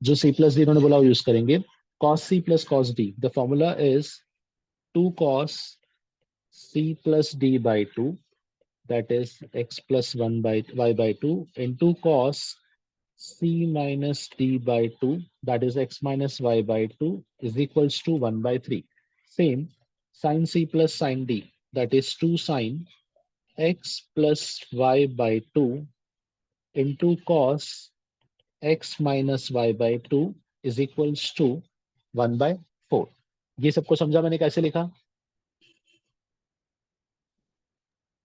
जो C+D इन्होंने बोला वो यूज करेंगे। cos C plus cos D, the formula is 2 cos C plus D by 2, that is x plus 1 by y by 2 into cos C minus D by 2, that is x minus y by 2 is equals to 1/3. Same, sin C plus sin D, that is 2 sin x plus y by 2 into cos x minus y by 2 is equals to 1/4। ये सबको समझा मैंने कैसे लिखा?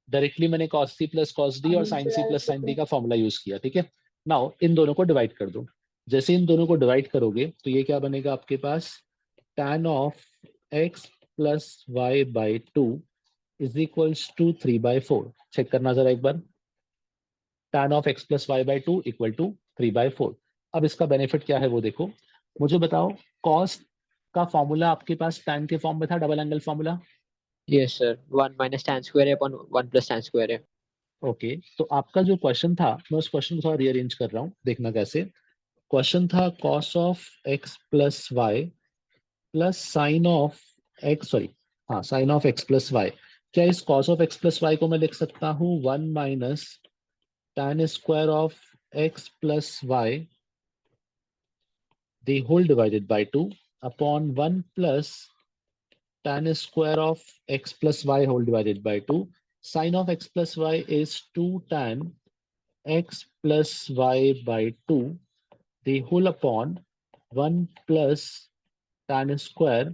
Directly मैंने cos c plus cos d और sin c plus sin d का formula use किया। ठीक है, नाउ इन दोनों को डिवाइड कर दो। जैसे इन दोनों को डिवाइड करोगे तो ये क्या बनेगा आपके पास, tan of x plus y by 2 is equals to 3/4। Check करना जरा एक बार, tan of x plus y by 2 equal to 3/4। अब इसका बेनिफिट क्या है वो देखो, मुझे बताओ। cos का फॉर्मूला आपके पास tan के फॉर्म में था, double angle formula. Yes sir, 1 minus tan square है upon 1 plus tan square है। ओके, तो आपका जो क्वेश्चन था, मैं उस क्वेश्चन को थोड़ा रीअरेंज कर रहा हूँ, देखना कैसे। क्वेश्चन था cos of x plus y plus sine of x, sorry, हाँ, sine of x plus y. क्या इस cos of x plus y को मैं लिख सकता हूँ 1 minus tan square of x plus y the whole divided by 2 upon 1 plus tan square of x plus y whole divided by 2. Sin of x plus y is 2 tan x plus y by 2 the whole upon 1 plus tan square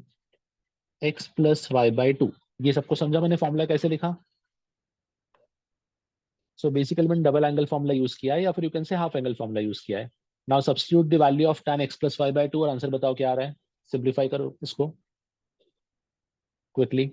x plus y by 2. ये सबको समझा मैंने formula कैसे लिखा? So basically मैंने double angle formula use किया है, या फिर you can say half angle formula use किया है। Now substitute the value of tan x plus y by 2 और आंसर बताओ क्या आ रहा है। सिंप्लीफाई करो इसको क्विकली।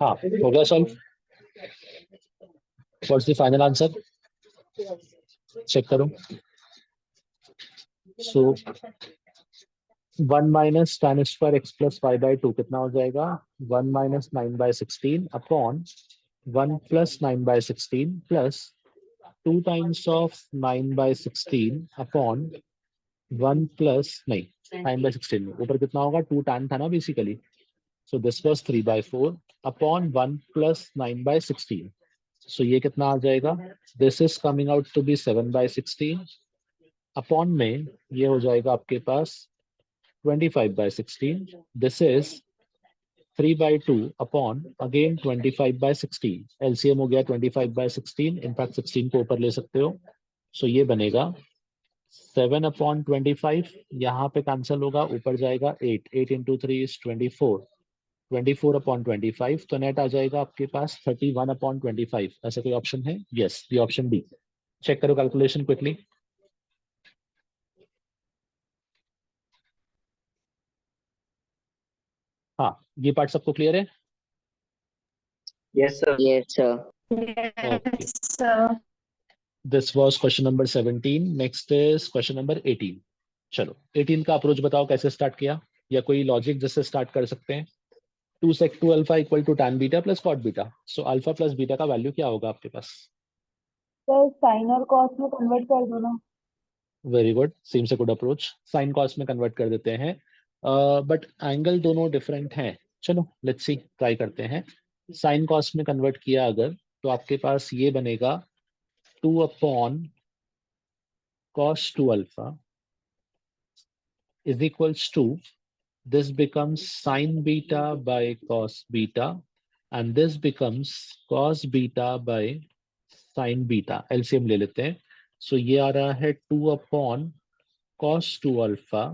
हाँ, हो गया solve. What's the final answer? Check करो। So 1 minus tan square x plus y by 2 कितना हो जाएगा? 1 minus 9/16 upon 1 plus 9/16 plus 2 times of 9/16 upon 1 plus, नहीं, 9/16 ऊपर कितना होगा? 2 tan था ना basically, so this was 3/4 upon 1 plus 9/16। So ये कितना आ जाएगा? This is coming out to be 7/16 upon में ये हो जाएगा आपके पास 25/16। This is 3/2 upon again 25/16। LCM हो गया 25/16, इनफैक्ट 16 को ऊपर ले सकते हो। सो ये बनेगा 7 अपॉन 25, यहाँ पे कैंसिल होगा, ऊपर जाएगा 8, 8 इंटू 3 इज 24, 24 अपॉन 25, तो नेट आ जाएगा आपके पास 31 अपॉन 25। ऐसा कोई ऑप्शन है? Yes, the option D. Check करो कैलकुलेशन क्विकली। हाँ, ये पार्ट सबको क्लियर है? Yes, sir. Okay. Yes, sir. This was question number 17. Next is question number 18. चलो 18 का अप्रोच बताओ कैसे स्टार्ट किया, या कोई लॉजिक जिससे स्टार्ट कर सकते हैं। 2 sec 2 alpha equal to tan beta plus cot beta. So alpha plus beta का वैल्यू क्या होगा आपके पास? सर साइन और कॉस में कन्वर्ट कर दो ना। वेरी गुड, सेम से गुड अप्रोच। साइन कॉस में कन्वर्ट कर देते हैं, बट एंगल दोनों डिफरेंट हैं। चलो लेट्स सी, ट्राई करते हैं। साइन कॉस में कन्वर्ट किया अगर, तो आपके पास ये बनेगा 2 upon cos 2 alpha is equals to, this becomes sin beta by cos beta, and this becomes cos beta by sin beta। LCM ले लेते हैं। सो ये आ रहा है 2 upon cos 2 alpha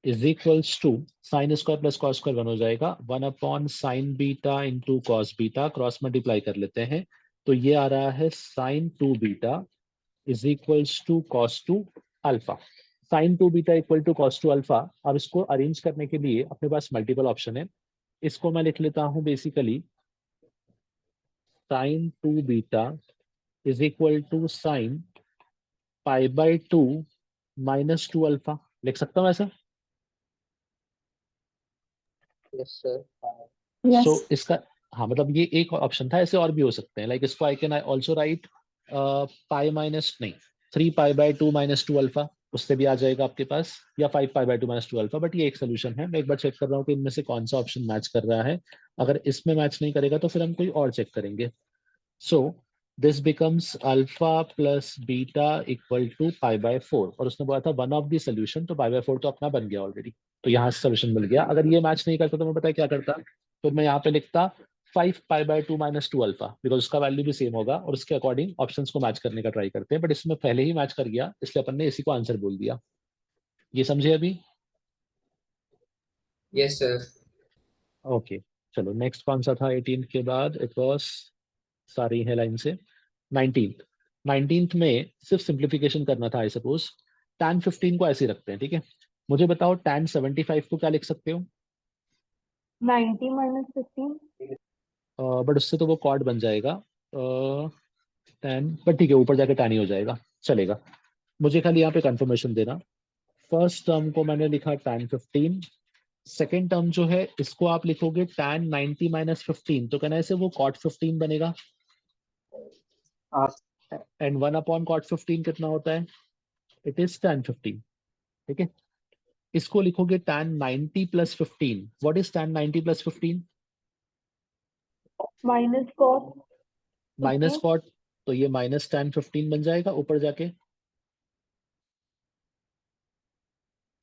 is equals to sin square plus cos square 1 हो जाएगा, 1 upon sin beta into cos beta, cross multiply कर लेते हैं, तो ये आ रहा है sin 2 beta is equals to cos 2 alpha। sin 2 beta equal to cos 2 alpha। अब इसको अरेंज करने के लिए अपने पास मल्टीपल ऑप्शन है। इसको मैं लिख लेता हूं basically sin 2 beta is equal to sin pi by 2 minus 2 alpha। लिख सकता हूं ऐसा? Yes, sir. Yes. सो इसका, हाँ, मतलब ये एक ऑप्शन था, ऐसे और भी हो सकते हैं। लाइक इसको I can also right pi minus, नहीं, 3 पाई बाय 2 माइनस 2 अल्फा, उससे भी आ जाएगा आपके पास, या 5 pi by 2 minus 2 alpha. But ये एक सोल्यूशन है। मैं एक बार चेक कर रहा हूँ कि इनमें से कौन सा ऑप्शन मैच कर रहा है। अगर इसमें मैच नहीं करेगा तो फिर हम कोई और चेक करेंगे। So this becomes alpha plus beta equal to pi by 4, और उसने बोला था वन ऑफ द सोल्यूशन, तो पाई बाय 4 तो अपना बन गया ऑलरेडी, तो यहाँ से सोल्यूशन मिल गया। अगर ये मैच नहीं करता तो मैं पता है क्या करता, तो मैं यहाँ पे लिखता 5 pi by 2 minus 2 alpha, because उसका वैल्यू भी सेम होगा और उसके अकॉर्डिंग ऑप्शंस को मैच करने का ट्राई करते हैं, बट इसमें पहले ही मैच कर गया इसलिए अपन ने इसी को आंसर बोल दिया। ये समझे अभी? Yes, sir. ओके चलो नेक्स्ट कौन सा था 18 के बाद? इट वाज, सारी है लाइन से, 19th। 19th में सिर्फ सिंप्लीफिकेशन करना था आई सपोज। tan 15 को ऐसे ही रखते हैं, ठीक है। मुझे बताओ tan 75 को क्या लिख सकते हो? 90 minus 15. बट उससे तो वो कॉर्ड बन जाएगा, tan, बट ठीक है ऊपर जाके tan ही हो जाएगा, चलेगा। मुझे खाली यहाँ पे कंफर्मेशन देना। फर्स्ट टर्म को मैंने लिखा tan 15, सेकेंड टर्म जो है इसको आप लिखोगे tan 90 माइनस 15, तो कहना ऐसे वो cot 15 बनेगा, एंड 1 अपॉन cot 15 कितना होता है? इट इज tan 15, ठीक है। इसको लिखोगे tan 90 plus 15, what is tan 90 plus 15? Minus cos minus 15. Cot, तो ये माइनस tan 15 बन जाएगा ऊपर जाके,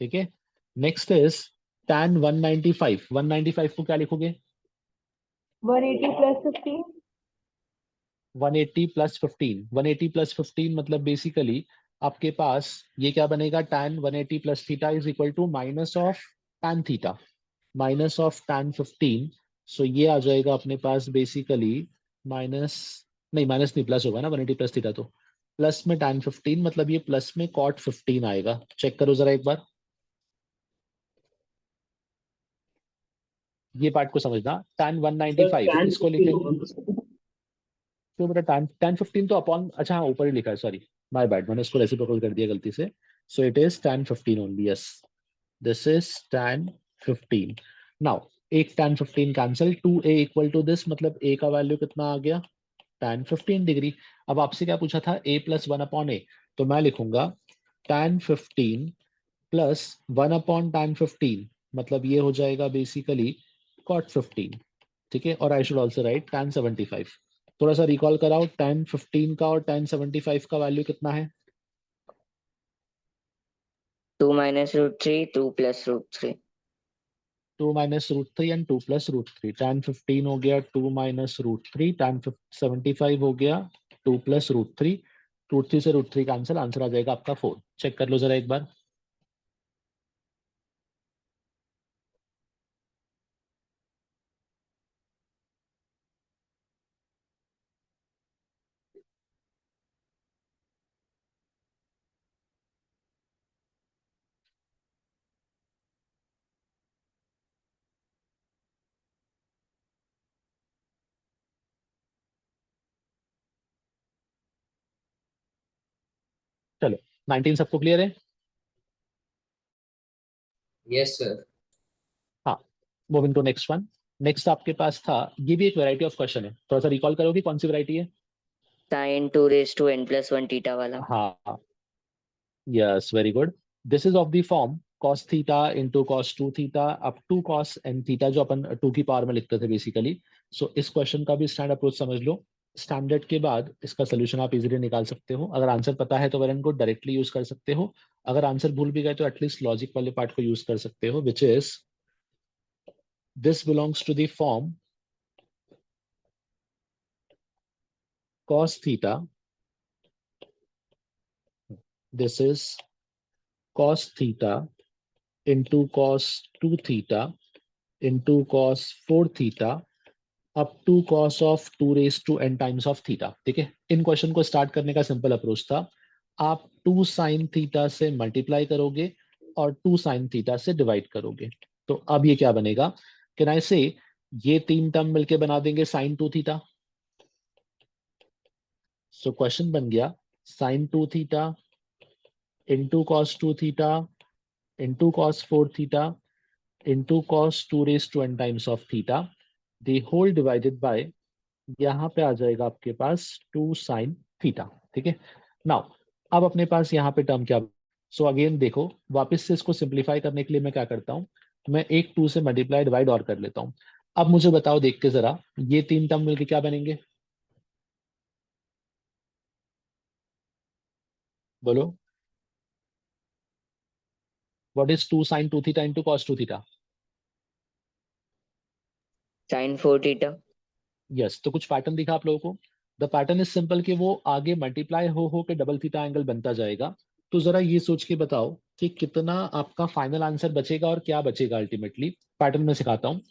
ठीक है। नेक्स्ट इज tan 195, 195 को क्या लिखोगे? 180 plus 15. 180 प्लस 15, 180 प्लस 15 मतलब बेसिकली आपके पास ये क्या बनेगा? tan 180 plus theta is equal to minus of tan theta, minus of tan 15। सो ये आ जाएगा अपने पास बेसिकली माइनस, नहीं माइनस नहीं प्लस होगा ना, 180 प्लस थीटा, तो प्लस में tan 15, मतलब ये प्लस में cot 15 आएगा। चेक करो जरा एक बार, ये पार्ट को समझना। tan 195 इसको लिखेंगे, तो मेरा tan 15 तो अपॉन, अच्छा हाँ ऊपर ही लिखा है, सॉरी माय बैड, मैंने इसको रेसिप्रोकल कर दिया गलती से। So it is tan 15 only, yes this is tan 15। Now एक tan 15 cancel, 2a equal to this, मतलब a का वैल्यू कितना आ गया? tan 15 degree. अब आपसे क्या पूछा था? a प्लस 1 अपॉन a, तो मैं लिखूंगा tan 15 प्लस 1 अपॉन tan 15, मतलब ये हो जाएगा बेसिकली cot 15, ठीक है। और I should also right tan 75। थोड़ा सा रिकॉल कराओ, tan 15 का और tan 75 का वैल्यू कितना है? 2 minus root 3, 2 plus root 3. 2 minus root three and 2 plus root three. tan 15 हो गया 2 माइनस रूट थ्री, tan 75 हो गया 2 plus root three, root three से रूट थ्री कैंसिल, आंसर आ जाएगा आपका 4। चेक कर लो जरा एक बार। चलो 19 सबको क्लियर है? Yes, sir. हाँ, moving to next one. Next आपके पास था, ये भी एक वैरायटी ऑफ क्वेश्चन है, थोड़ा सा रिकॉल करोगे कौन सी वैरायटी है? Sin 2 raised to n plus 1 theta वाला. हाँ, yes very good. This is of the form cos theta into cos 2 theta up to cos n theta, जो अपन 2 की पावर में लिखते थे बेसिकली। सो इस क्वेश्चन का भी स्टैंड अप्रोच समझ लो। स्टैंडर्ड के बाद इसका सोल्यूशन आप इजीली निकाल सकते हो। अगर आंसर पता है तो well and good, directly use कर सकते हो। अगर आंसर भूल भी गए तो एटलीस्ट लॉजिक वाले पार्ट को यूज कर सकते हो, which is this belongs to the form cos theta, this is cos theta into cos 2 theta into cos 4 theta up to cos of 2 raise to n times of theta, ठीक है। इन question को start करने का simple approach था, आप 2 sin theta से multiply करोगे और 2 sin थीटा से डिवाइड करोगे। तो अब ये क्या बनेगा? कैन आई से ये तीन टर्म मिलके बना देंगे sin 2 थीटा। सो क्वेश्चन बन गया sin 2 theta into cos 2 theta into cos 4 theta into cos 2 raise to n times of theta, the whole divided by, यहाँ पे आ जाएगा आपके पास 2 sin थीटा, ठीक है। नाउ अब अपने पास यहाँ पे टर्म क्या, सो अगेन देखो वापस से इसको सिंप्लीफाई करने के लिए मैं क्या करता हूँ, मैं एक 2 से मल्टीप्लाई डिवाइड और कर लेता हूँ। अब मुझे बताओ देख के जरा, ये तीन टर्म मिलके क्या बनेंगे? बोलो, what is 2 sin 2 theta into cos 2 theta? sin 4 theta. Yes, तो कुछ पैटर्न दिखा आप लोगों को। द पैटर्न इज सिंपल कि वो आगे मल्टीप्लाई हो के डबल थीटा एंगल बनता जाएगा। तो जरा ये सोच के बताओ कि कितना आपका फाइनल आंसर बचेगा और क्या बचेगा अल्टीमेटली। पैटर्न में सिखाता हूँ।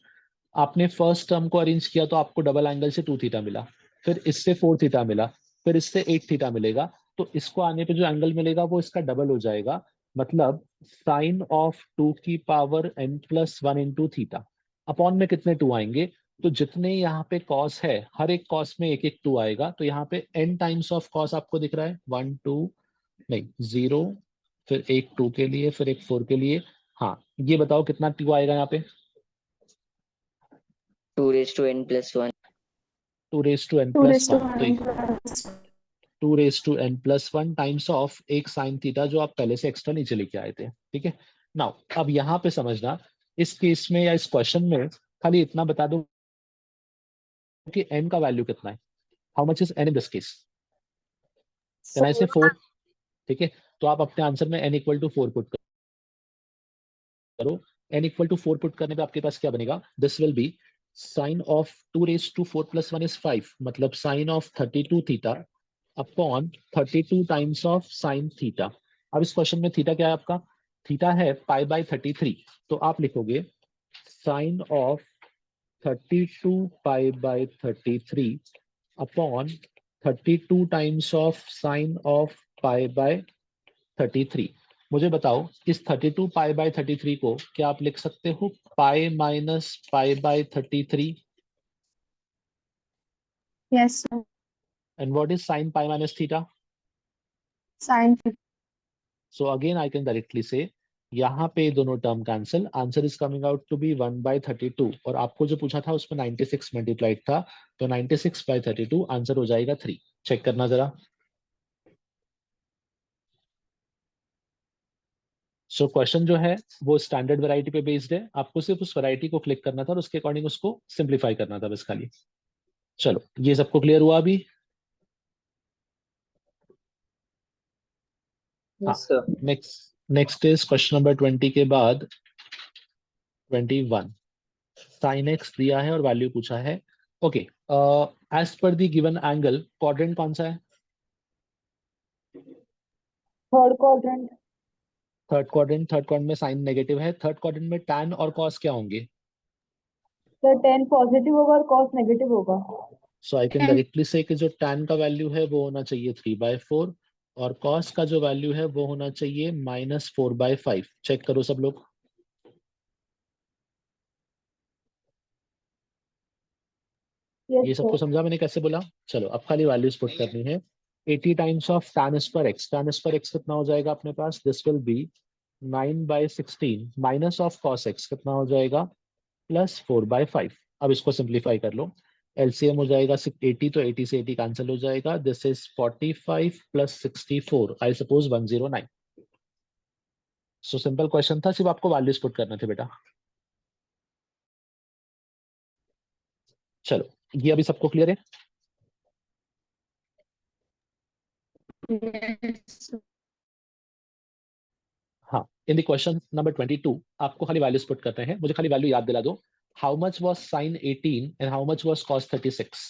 आपने फर्स्ट टर्म को अरेंज किया तो आपको डबल एंगल से 2 थीटा मिला, फिर इससे 4 थीटा मिला, फिर इससे 8 थीटा मिलेगा। तो इसको आने पे जो एंगल मिलेगा वो इसका डबल हो जाएगा, मतलब साइन ऑफ 2 की power n plus 1 into theta. Upon में कितने 2 आएंगे? तो जितने यहाँ पे कॉस है, हर एक कॉस में एक एक 2 आएगा। तो यहाँ पे n टाइम्स ऑफ कॉस आपको दिख रहा है, 1 2 नहीं 0, फिर एक 2 के लिए, फिर एक 4 के लिए। हाँ, ये बताओ कितना 2 आएगा यहाँ पे? 2 raised to n plus 1. 2 raise to n 2 plus raised to 1। तो 1 plus 2 raise to n plus 1 times of एक साइन थीटा जो आप पहले से एक्स्ट्रा नीचे लेके आए थे। ठीक है, नाउ अब यहाँ पे समझना, इस केस में या इस क्वेश्चन में खाली इतना बता दो कि n का वैल्यू कितना है। How much is n in this case? Can I से 4? ठीक है, तो आप अपने आंसर में n इक्वल टू 4 पुट करो। n इक्वल टू 4 पुट करने पे आपके पास क्या बनेगा? This will be sine of 2 raise to 4 plus 1 is 5, मतलब sine of 32 theta upon 32 times of sine theta. अब इस क्वेश्चन में थीटा क्या है आपका? थीटा है पाई बाय 33। तो आप लिखोगे sine of 32 pi by 33 upon 32 times of sine of pi by 33। मुझे बताओ, इस 32 पाई बाय 33 को क्या आप लिख सकते हो pi minus pi by 33? Yes, sir. And what is sine pi minus theta? Sin so again I can directly से यहाँ पे दोनों term cancel, answer is coming out to be 1 by 32। और आपको जो पूछा था उसमें 96 मल्टीप्लाइड था, तो 96 बाय 32 आंसर हो जाएगा 3। चेक करना जरा। सो क्वेश्चन जो है वो स्टैंडर्ड वैरायटी पे बेस्ड है, आपको सिर्फ उस वैरायटी को क्लिक करना था और उसके अकॉर्डिंग उसको सिंप्लीफाई करना था बस खाली। चलो, ये सबको क्लियर हुआ अभी? हाँ, Yes, sir. Next is question number 20 के बाद 21। साइन एक्स दिया है और वैल्यू पूछा है। Okay, as per the given angle quadrant कौन सा है? Third quadrant. Third quadrant. Third quadrant में साइन नेगेटिव है, थर्ड क्वाड्रेंट में टैन और कॉस क्या होंगे? सर tan पॉजिटिव होगा और cos नेगेटिव होगा। सो आई कैन डायरेक्टली से कि जो टैन का वैल्यू है वो होना चाहिए 3/4 और कॉस का जो वैल्यू है वो होना चाहिए -4/5। चेक करो सब लोग। यस ये सबको सर। समझा मैंने कैसे बोला? चलो, अब खाली वैल्यूज पुट करनी है। 80 times of tan square x, tan square x कितना हो जाएगा अपने पास? This will be 9/16 minus of cos x कितना हो जाएगा? +4/5। अब इसको सिंप्लीफाई कर लो, एलसीएम हो जाएगा 80, तो 80 से 80 कैंसिल हो जाएगा। This is 45 + 64, I suppose 109। So simple question था, सिर्फ आपको वैल्यूज पुट करने थे बेटा। चलो, ये अभी सबको क्लियर है? Yes, sir. हाँ, इन द क्वेश्चन नंबर 22 आपको खाली वैल्यूज पुट करते हैं। मुझे खाली वैल्यू याद दिला दो, how much was sin 18 and how much was cos 36?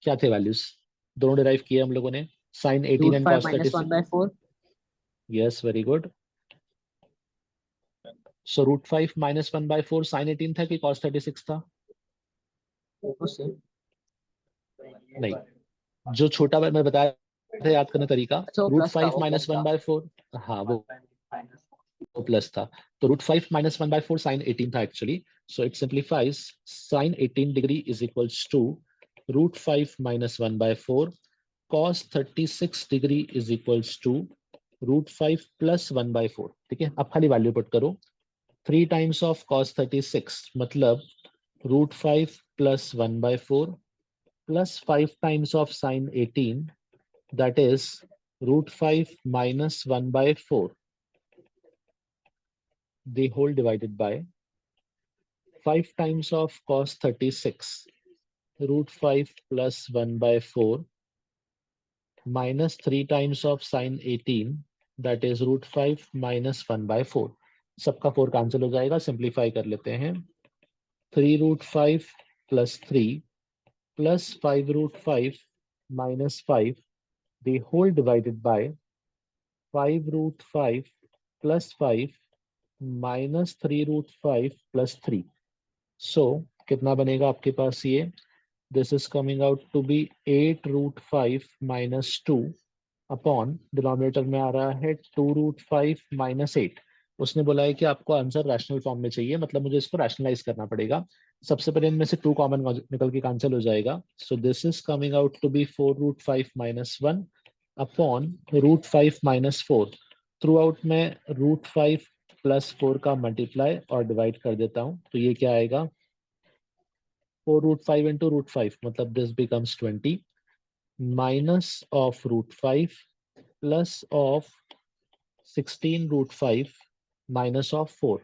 क्या थे वैल्यूज? दोनों डिराइव किए हम लोगों ने, sin 18 and √5 cos minus 36। 1/4. Yes, very good. So √5 minus 1/4 sin 18 था कि cos 36 था? वो same. नहीं, जो छोटा मैं बताया था, याद करने तरीका, अच्छा, वो रूट प्लस था, फाइव वो माइनस प्लस था. 1/4। हाँ, वो प्लस था। तो √5 माइनस 1/4 sin 18 था actually. So it simplifies, sin 18 degree is equals to √5 minus 1/4 cos 36 degree is equals to √5 plus 1/4। ठीक है, अब खाली वैल्यू पुट करो। 3 टाइम्स ऑफ cos 36 मतलब √5 plus 1/4 plus 5 times of sin 18, that is √5 minus 1/4, the whole divided by 5 times of cos 36, √5 plus 1/4 minus 3 times of sine 18, that is root 5 minus 1 by 4. सबका 4 cancel हो जाएगा, simplify कर लेते हैं. 3 root 5 plus 3 plus 5 root 5 minus 5, the whole divided by 5 root 5 plus 5 minus 3 root 5 plus 3. So कितना बनेगा आपके पास ये? This is coming out to be 8 root 5 minus 2 upon denominator में आ रहा है 2 root 5 minus 8. उसने बोला है कि आपको आंसर रैशनल फॉर्म में चाहिए, मतलब मुझे इसको रैशनलाइज करना पड़ेगा. सबसे पहले इनमें से 2 कॉमन निकल के कैंसिल हो जाएगा. So this is coming out to be 4 root 5 minus 1 upon root 5 minus 4. Throughout में root 5 plus 4 का मल्टीप्लाई और डिवाइड कर देता हूँ, तो ये क्या आएगा? 4 root 5 into root 5, मतलब this becomes 20 minus of root 5 plus of 16 root 5 minus of 4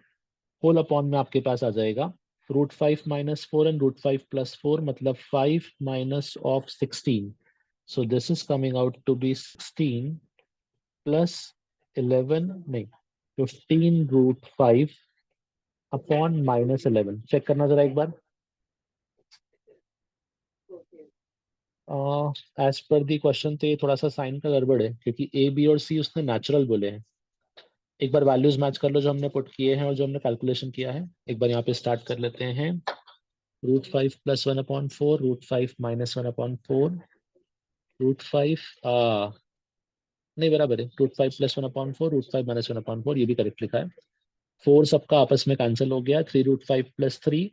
whole upon में आपके पास आ जाएगा root 5 minus 4 and root 5 plus 4, मतलब 5 minus of 16. So this is coming out to be 16 plus 11, नहीं, 15 root 5 upon minus 11. चेक करना जरा एक बार. एज पर दी क्वेश्चन तो ये थोड़ा सा साइन का गड़बड़ है, क्योंकि ए बी और सी उसने नेचुरल बोले हैं. एक बार वैल्यूज मैच कर लो जो हमने पुट किए हैं और जो हमने कैलकुलेशन किया है. एक बार यहाँ पे स्टार्ट कर लेते हैं. Root 5 plus 1 upon 4, root 5 minus 1 upon 4, root 5 नहीं बराबर है, root 5 plus 1 upon 4, root 5 minus 1 upon 4, ये भी करेक्ट लिखा है. 4 सबका आपस में कैंसिल हो गया. 3 रूट 5 प्लस 3,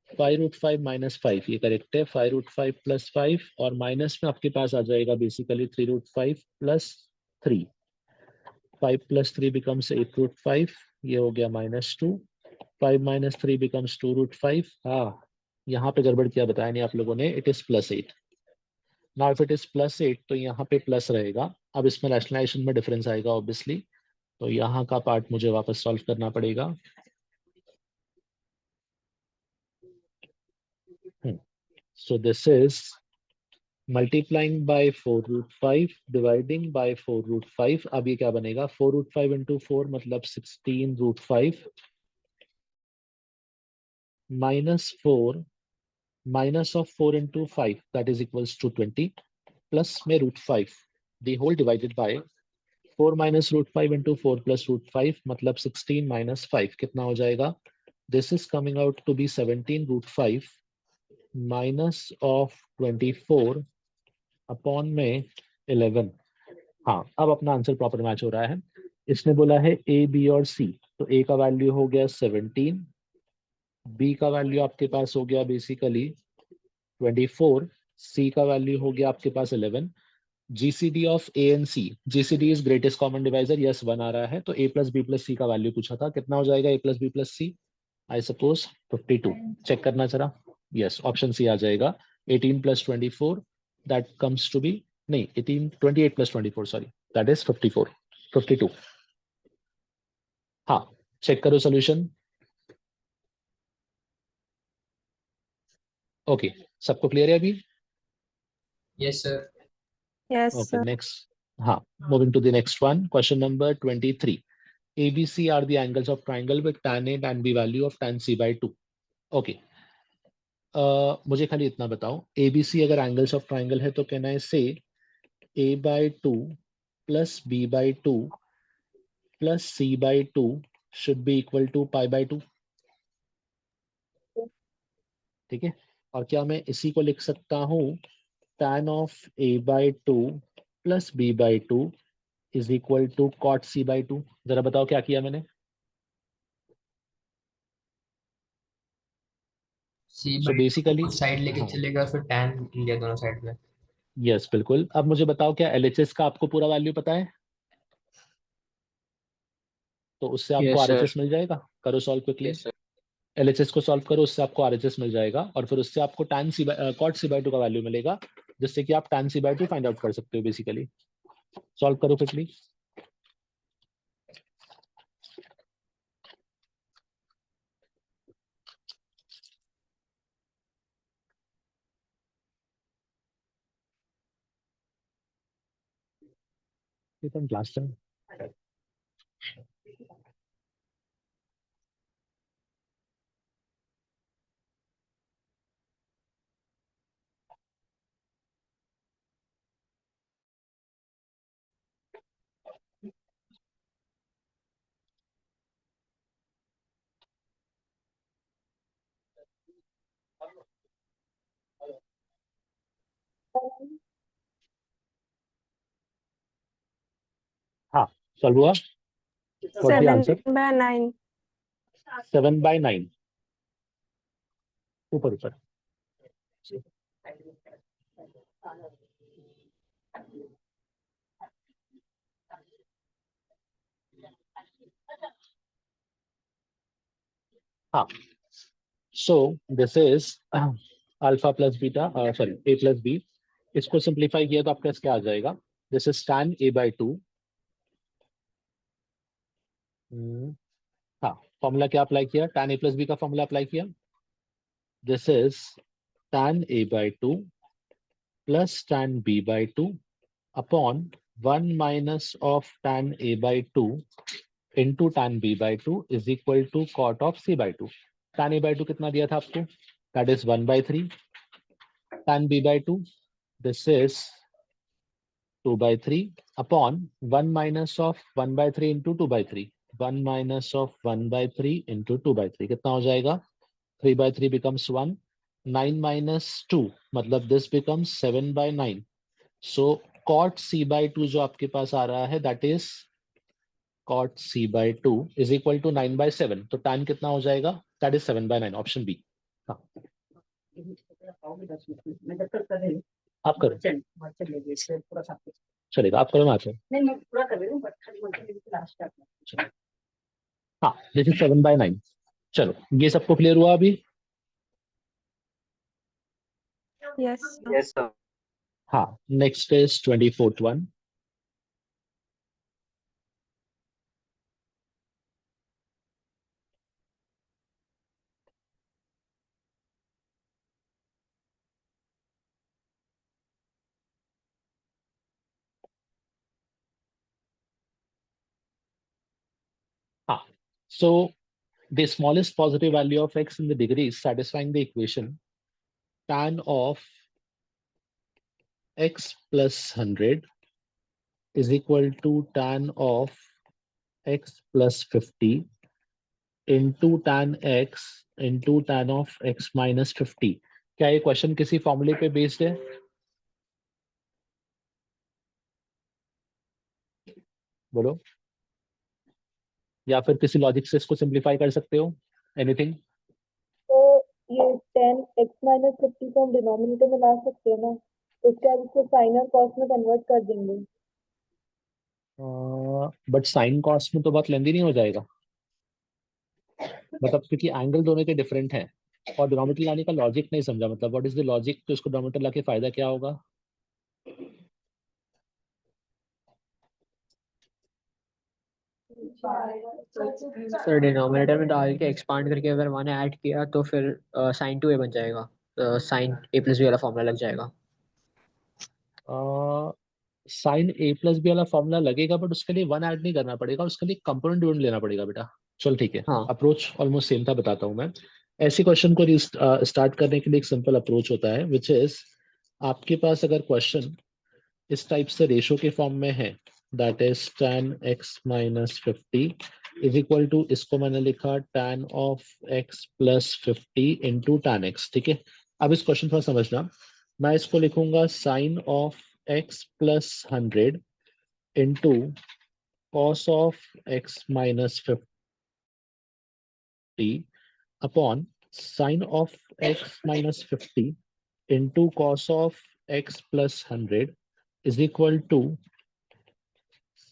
5 रूट 5 माइनस 5, ये करेक्ट है. 5 रूट 5 प्लस 5 और माइनस में आपके पास आ जाएगा basically 3 root 5 plus 3. 5 plus 3 becomes 8 root 5, ये हो गया माइनस 2. 5 minus 3 becomes 2 root 5. हाँ, यहाँ पे गड़बड़ किया बताया नहीं आप लोगों ने. It is plus 8. Now if it is plus 8 तो यहाँ पे प्लस रहेगा. अब इसमें रैशनलाइजेशन में डिफरेंस आएगा ऑब्वियसली, तो यहाँ का पार्ट मुझे वापस सॉल्व करना पड़ेगा. So this is multiplying by 4 root 5 dividing by 4 root 5. अब ये क्या बनेगा? 4 root 5 into 4 मतलब 16 root 5 minus 4 minus of 4 into 5, that is equals to 20, plus में root 5, the whole divided by 4 minus root 5 into 4 plus root 5 मतलब 16 minus 5. कितना हो जाएगा? This is coming out to be 17 root 5 minus of 24 upon में 11. हाँ, अब अपना answer proper match हो रहा है. इसने बोला है ए बी और सी, तो ए का वैल्यू हो गया 17, बी का वैल्यू आपके पास हो गया बेसिकली 24, सी का वैल्यू हो गया आपके पास 11. GCD of A and C, GCD is greatest common divisor, yes 1 आ रहा है. तो A plus B plus C का वैल्यू पूछा था, कितना हो जाएगा A plus B plus C? I suppose 52. Check करना जरा. यस, ऑप्शन सी आ जाएगा. 18 plus 24, that comes to be, नहीं 18, 28 प्लस 24, सॉरी, दैट इज 54, 52. हाँ, चेक करो सोल्यूशन. ओके, सबको क्लियर है अभी? Yes, sir. Yes, Okay, sir. next. हाँ, moving to the next one. Question number 23. ABC are the angles of triangle with tan A tan B value of tan C by 2. Okay. मुझे खाली इतना बताओ, ABC अगर angles of triangle है तो can I से A by 2 plus B by 2 plus C by 2 should be equal to pi by 2. ठीक है. और क्या मैं इसी को लिख सकता हूँ tan of A by 2 plus B by 2 is equal to cot C by 2. जरा बताओ क्या किया मैंने? C So by basically, side लेके हाँ, चलेगा, फिर tan लिया दोनों साइड में. यस बिल्कुल. अब मुझे बताओ क्या LHS का आपको पूरा वैल्यू पता है? तो उससे आपको Yes, sir. RHS मिल जाएगा. करो solve quickly. Yes, sir. LHS को सॉल्व करो, उससे आपको RHS मिल जाएगा और फिर उससे आपको tan C cot C by 2 का वैल्यू मिलेगा, जिससे कि आप tan C by 2 find out कर सकते हो बेसिकली. सॉल्व करो क्विकली. from last time. हाँ, सॉल्व हुआ? What's the 7 answer? by 9. 7/9. ऊपर ऊपर. हाँ. So this is alpha plus beta, sorry, a plus b. इसको सिंप्लीफाई किया तो आपका क्या आ जाएगा? This is tan a by 2. हाँ, फॉर्मूला क्या अप्लाई किया? tan a plus b का फॉर्मूला अप्लाई किया. This is tan a by 2 plus tan b by 2 upon 1 minus of tan a by 2 into tan b by 2 is equal to cot of c by 2. tan a by 2 कितना दिया था आपको? That is 1/3. tan b by 2, this is 2/3 upon 1 minus of 1/3 into 2/3. 1 minus of 1/3 into 2/3 कितना हो जाएगा? 3/3 becomes 1. 9 minus 2 मतलब this becomes 7/9. So cot c by 2 जो आपके पास आ रहा है that is cot c by 2 is equal to 9/7. तो tan कितना हो जाएगा? That is 7/9. Option B. हाँ, आप करो. चलेगा, आप करो. मैं आता हूँ. हाँ, दिस इज 7/9. चलो, ये सबको क्लियर हुआ अभी? Yes. sir. Yes, sir. हाँ, नेक्स्ट इज 24th one. हाँ, so the smallest positive value of x in the degrees satisfying the equation tan of x plus 100 is equal to tan of x plus 50 into tan x into tan of x minus 50. क्या ये question किसी फॉर्मूले पे based है? बोलो. या फिर किसी लॉजिक से इसको सिंप्लीफाई कर सकते हो? एनीथिंग? तो ये 10x-50 को हम डिनोमिनेटर में ला सकते हैं ना, उसके बाद इसको साइन और कॉस में कन्वर्ट कर देंगे. बट साइन कॉस में तो बहुत लेंदी नहीं हो जाएगा, मतलब क्योंकि एंगल दोनों के डिफरेंट हैं और डिनोमिनेटर लाने का लॉजिक नहीं समझा. मतलब व्हाट इज द लॉजिक? तो इसको डिनोमिनेटर लाके फायदा क्या होगा? सर डिनोमिनेटर में डाल के एक्सपांड करके अगर 1 ऐड किया तो फिर sin 2a बन जाएगा. sin a plus b वाला फॉर्मूला लग जाएगा. साइन ए प्लस बी वाला फॉर्मूला लगेगा, बट उसके लिए 1 ऐड नहीं करना पड़ेगा, उसके लिए कंपोनेंट ढूंढ लेना पड़ेगा बेटा. चल ठीक है, हाँ. अप्रोच ऑलमोस्ट सेम था, बताता हूँ मैं. ऐसे क्वेश्चन को स्टार्ट करने के लिए एक सिंपल अप्रोच होता है, विच इज आपके पास अगर क्वेश्चन इस टाइप से रेशो के फॉर्म में है, that is tan x minus 50 is equal to, इसको मैंने लिखा tan of x plus 50 into tan x. ठीक है, अब इस क्वेश्चन थोड़ा समझना. मैं इसको लिखूंगा sin of x plus 100 into cos of x minus 50 upon sin of x minus 50 into cos of x plus 100 is equal to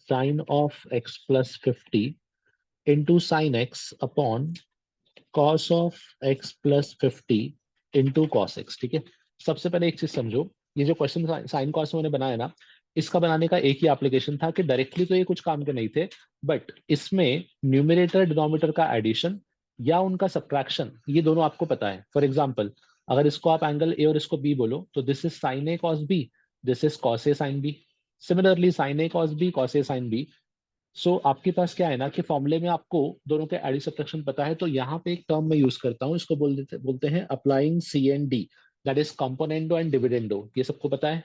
sin of x plus 50 into sin x upon cos of x plus 50 into cos x. ठीक है, सबसे पहले एक चीज समझो, ये जो question sine cos मैंने बनाया ना, इसका बनाने का एक ही एप्लीकेशन था कि डायरेक्टली तो ये कुछ काम के नहीं थे, बट इसमें न्यूमरेटर डिनोमिनेटर का एडिशन या उनका सब्ट्रैक्शन, ये दोनों आपको पता है. फॉर एग्जांपल, अगर इसको आप एंगल ए और इसको बी बोलो तो this is sine A cos B, this is cos A sine B. Similarly sine A cos B, cos A sine B. So आपके पास क्या है ना कि फॉर्मूले में आपको दोनों के एडिशन सब्ट्रैक्शन पता है, तो यहाँ पे एक टर्म मैं यूज करता हूँ, इसको बोलते हैं applying C and D, that is componendo and dividendo. ये सबको पता है।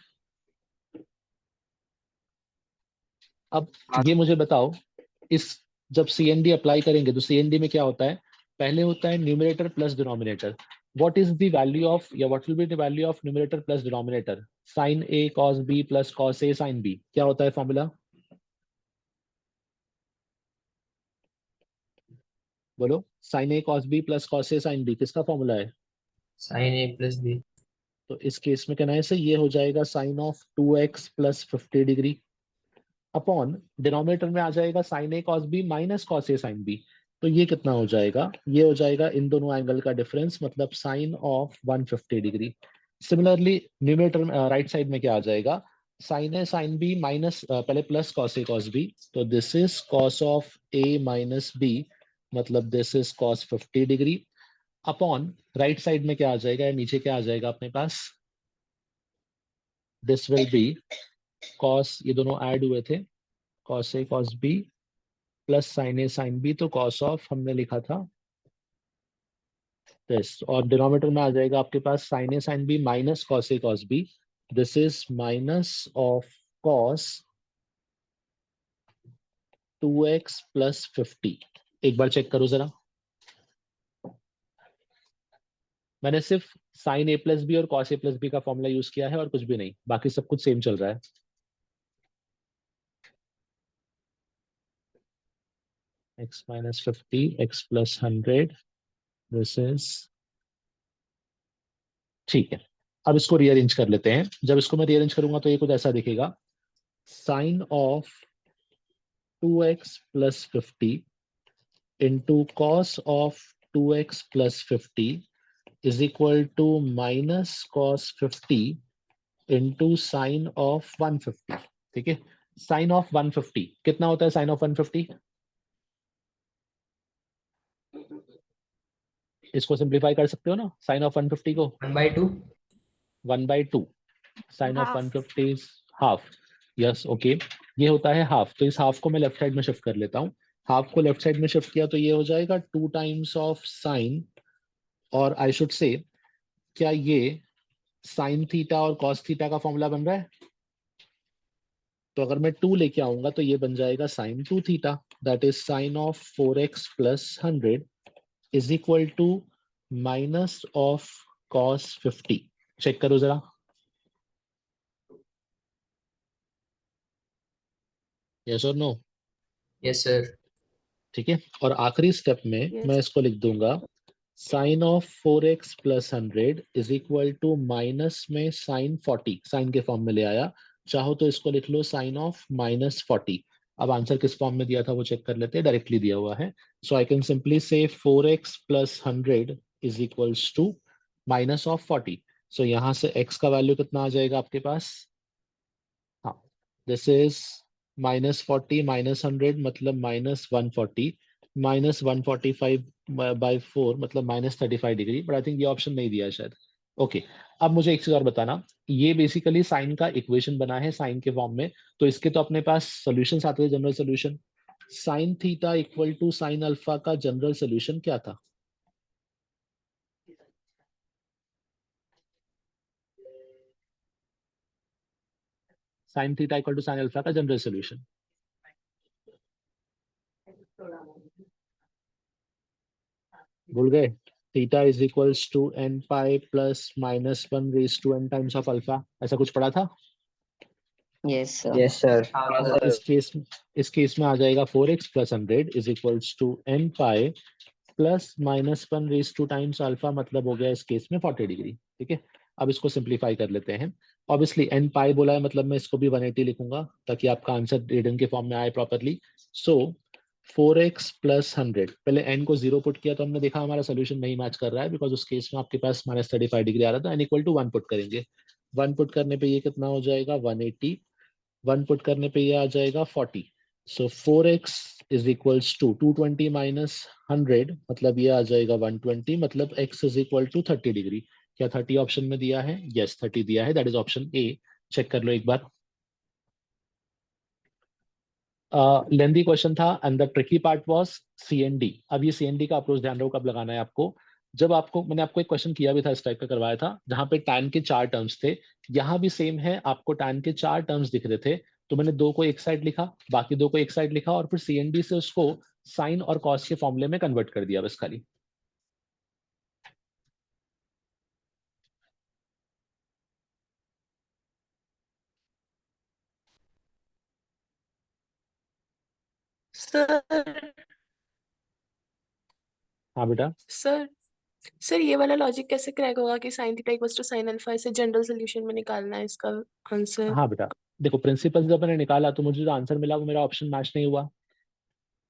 अब ये मुझे बताओ, इस जब सी एन डी अप्लाई करेंगे तो सी एन डी में क्या होता है, पहले होता है numerator plus denominator. What is the value of, या what will be the value of numerator plus denominator? Sine A cos B plus cos A sine B. क्या होता है फॉर्मूला? बोलो। Sine A cos B plus cos A sine B किसका formula है? sin a plus b. तो इस case में कहना है से ये हो जाएगा sine of 2x plus 50 degree upon denominator में आ जाएगा sine A cos B minus cos A sine B. तो ये कितना हो जाएगा? ये हो जाएगा इन दोनों एंगल का डिफरेंस, मतलब sine of 150 degree. Similarly numerator right side में क्या आ जाएगा? Sine A sine B minus पहले plus cos A cos B, तो this is cos of A minus B, मतलब this is cos 50 degree upon right side में क्या आ जाएगा, या नीचे क्या आ जाएगा अपने पास? दिस विल बी कॉस, ये दोनों ऐड हुए थे, cos A cos B plus sign A sine B, तो कॉस ऑफ हमने लिखा था दिस, और डिनोमिनेटर में आ जाएगा आपके पास sine A sine B minus cos A cos B, this is minus of cos 2x plus 50। एक बार चेक करो जरा, मैंने सिर्फ साइन ए प्लस बी और कॉस ए प्लस बी का फॉर्मूला यूज किया है और कुछ भी नहीं, बाकी सब कुछ सेम चल रहा है। x minus 50, x plus 100, this is ठीक है। अब इसको रीअरेंज कर लेते हैं। जब इसको मैं रीअरेंज करूंगा तो ये कुछ ऐसा दिखेगा, sine of 2x plus 50 into cos of 2x plus 50 is equal to minus cos 50 into sine of 150। ठीक है, साइन ऑफ 150 कितना होता है? साइन ऑफ 150 इसको सिंप्लीफाई कर सकते हो ना, साइन ऑफ 150 को 1/2. 1/2, sine of Half. 150 is half. Yes okay, ये होता है हाफ, तो इस हाफ को मैं लेफ्ट साइड में शिफ्ट कर लेता हूँ। हाफ को लेफ्ट साइड में शिफ्ट किया तो ये हो जाएगा 2 टाइम्स ऑफ साइन, और आई शुड से क्या ये साइन थीटा और कॉस थीटा का फॉर्मूला बन रहा है? तो अगर मैं 2 लेके आऊंगा तो ये बन जाएगा sine 2 theta, that is sine of 4x plus 100 is equal to minus of cos 50। Check करो जरा, यस और नो? Yes, sir. ठीक है, और आखिरी स्टेप में Yes. मैं इसको लिख दूंगा sine of 4x plus 100 is equal to minus में साइन 40, साइन के फॉर्म में ले आया, चाहो तो इसको लिख लो साइन ऑफ माइनस 40। अब आंसर किस फॉर्म में दिया था वो चेक कर लेते हैं, डायरेक्टली दिया हुआ है। सो आई कैन सिंपली से 4x plus 100 is equals to minus of 40। So यहाँ से x का वैल्यू कितना आ जाएगा आपके पास? हाँ, दिस इज माइनस 40 माइनस 100 मतलब माइनस 140, माइनस 145 बाई 4 मतलब minus 35 degree, but I think ये ऑप्शन नहीं दिया है शायद। ओके, अब मुझे एक चीज और बताना, ये बेसिकली साइन का इक्वेशन बना है साइन के फॉर्म में, तो इसके तो अपने पास सॉल्यूशंस आते थे, general solution. Sine theta equal to sine alpha का जनरल सॉल्यूशन क्या था? Sine theta equal to sine alpha का जनरल सॉल्यूशन भूल गए? Theta is equals to n pi plus minus 1 raise to n times of alpha, ऐसा कुछ पढ़ा था? Yes, sir. Yes, sir. और इस केस में आ जाएगा 4x plus 100 is equals to n pi plus minus 1 raise to times alpha, मतलब हो गया इस केस में 40 डिग्री। ठीक है, अब इसको सिंप्लीफाई कर लेते हैं। ऑब्वियसली एन पाई बोला है, मतलब मैं इसको भी 180 लिखूंगा ताकि आपका आंसर रेडियन के फॉर्म में आए प्रॉपरली। सो 4x प्लस 100, पहले n को 0 पुट किया तो हमने देखा हमारा सोल्यूशन नहीं मैच कर रहा है, बिकॉज उस केस में आपके पास माइनस 35 डिग्री आ रहा था। n इक्वल टू 1 पुट करेंगे, 1 पुट करने पे ये कितना हो जाएगा? 180, 1 पुट करने पे ये आ जाएगा 40। So 4x is equals to 220 minus 100, मतलब ये आ जाएगा 120, मतलब x is equal to 30 degree. क्या 30 ऑप्शन में दिया है? यस 30 दिया है, that is option A. Check कर लो एक बार। लेंदी क्वेश्चन था and the tricky part was CND। अब ये CND का अप्रोच ध्यान रखो कब लगाना है आपको। जब आपको मैंने आपको एक क्वेश्चन किया भी था, इस टाइप का करवाया था, जहां पे tan के 4 टर्म्स थे। यहाँ भी सेम है, आपको tan के 4 टर्म्स दिख रहे थे, तो मैंने 2 को एक साइड लिखा, बाकी 2 को एक साइड लिखा, और फिर CND से उसको साइन और कॉस के फॉर्मूले में कन्वर्ट कर दिया बस खाली। सर हाँ बेटा। सर सर ये वाला लॉजिक कैसे क्रैक होगा कि sine theta equals to sine alpha, इसे जनरल सोल्यूशन में निकालना है इसका आंसर। हाँ बेटा, देखो प्रिंसिपल जब मैंने निकाला तो मुझे जो आंसर मिला वो मेरा ऑप्शन मैच नहीं हुआ,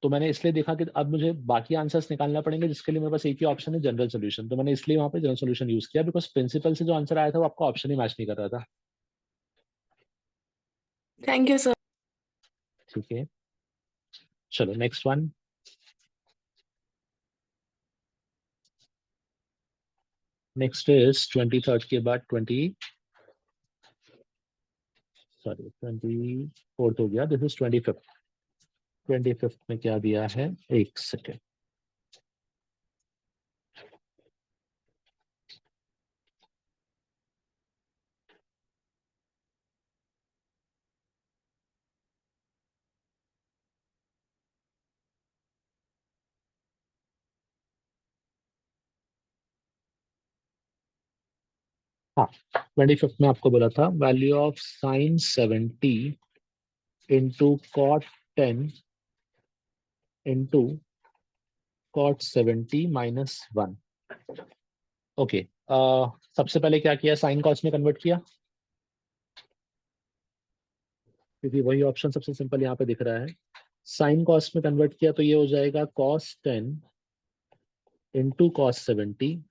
तो मैंने इसलिए देखा कि अब मुझे बाकी आंसर्स निकालना पड़ेंगे, जिसके लिए मेरे पास एक ही ऑप्शन है, जनरल सोल्यूशन। तो मैंने इसलिए वहां पे जनरल सोल्यूशन यूज किया, बिकॉज प्रिंसिपल से जो आंसर आया था वो आपका ऑप्शन ही मैच नहीं कर रहा था। Thank you sir. ठीक है, चलो next one. Next is 23rd के बाद 24th हो गया, दिस इज 25th। 25th में क्या दिया है, एक सेकेंड। हाँ, 25th में आपको बोला था value of sine 70 into cot 10 into cot 70 -1। Okay, सबसे पहले क्या किया, साइन कॉस में कन्वर्ट किया, क्योंकि वही ऑप्शन सबसे सिंपल यहाँ पे दिख रहा है। साइन कॉस में कन्वर्ट किया तो ये हो जाएगा cos 10 into cos 70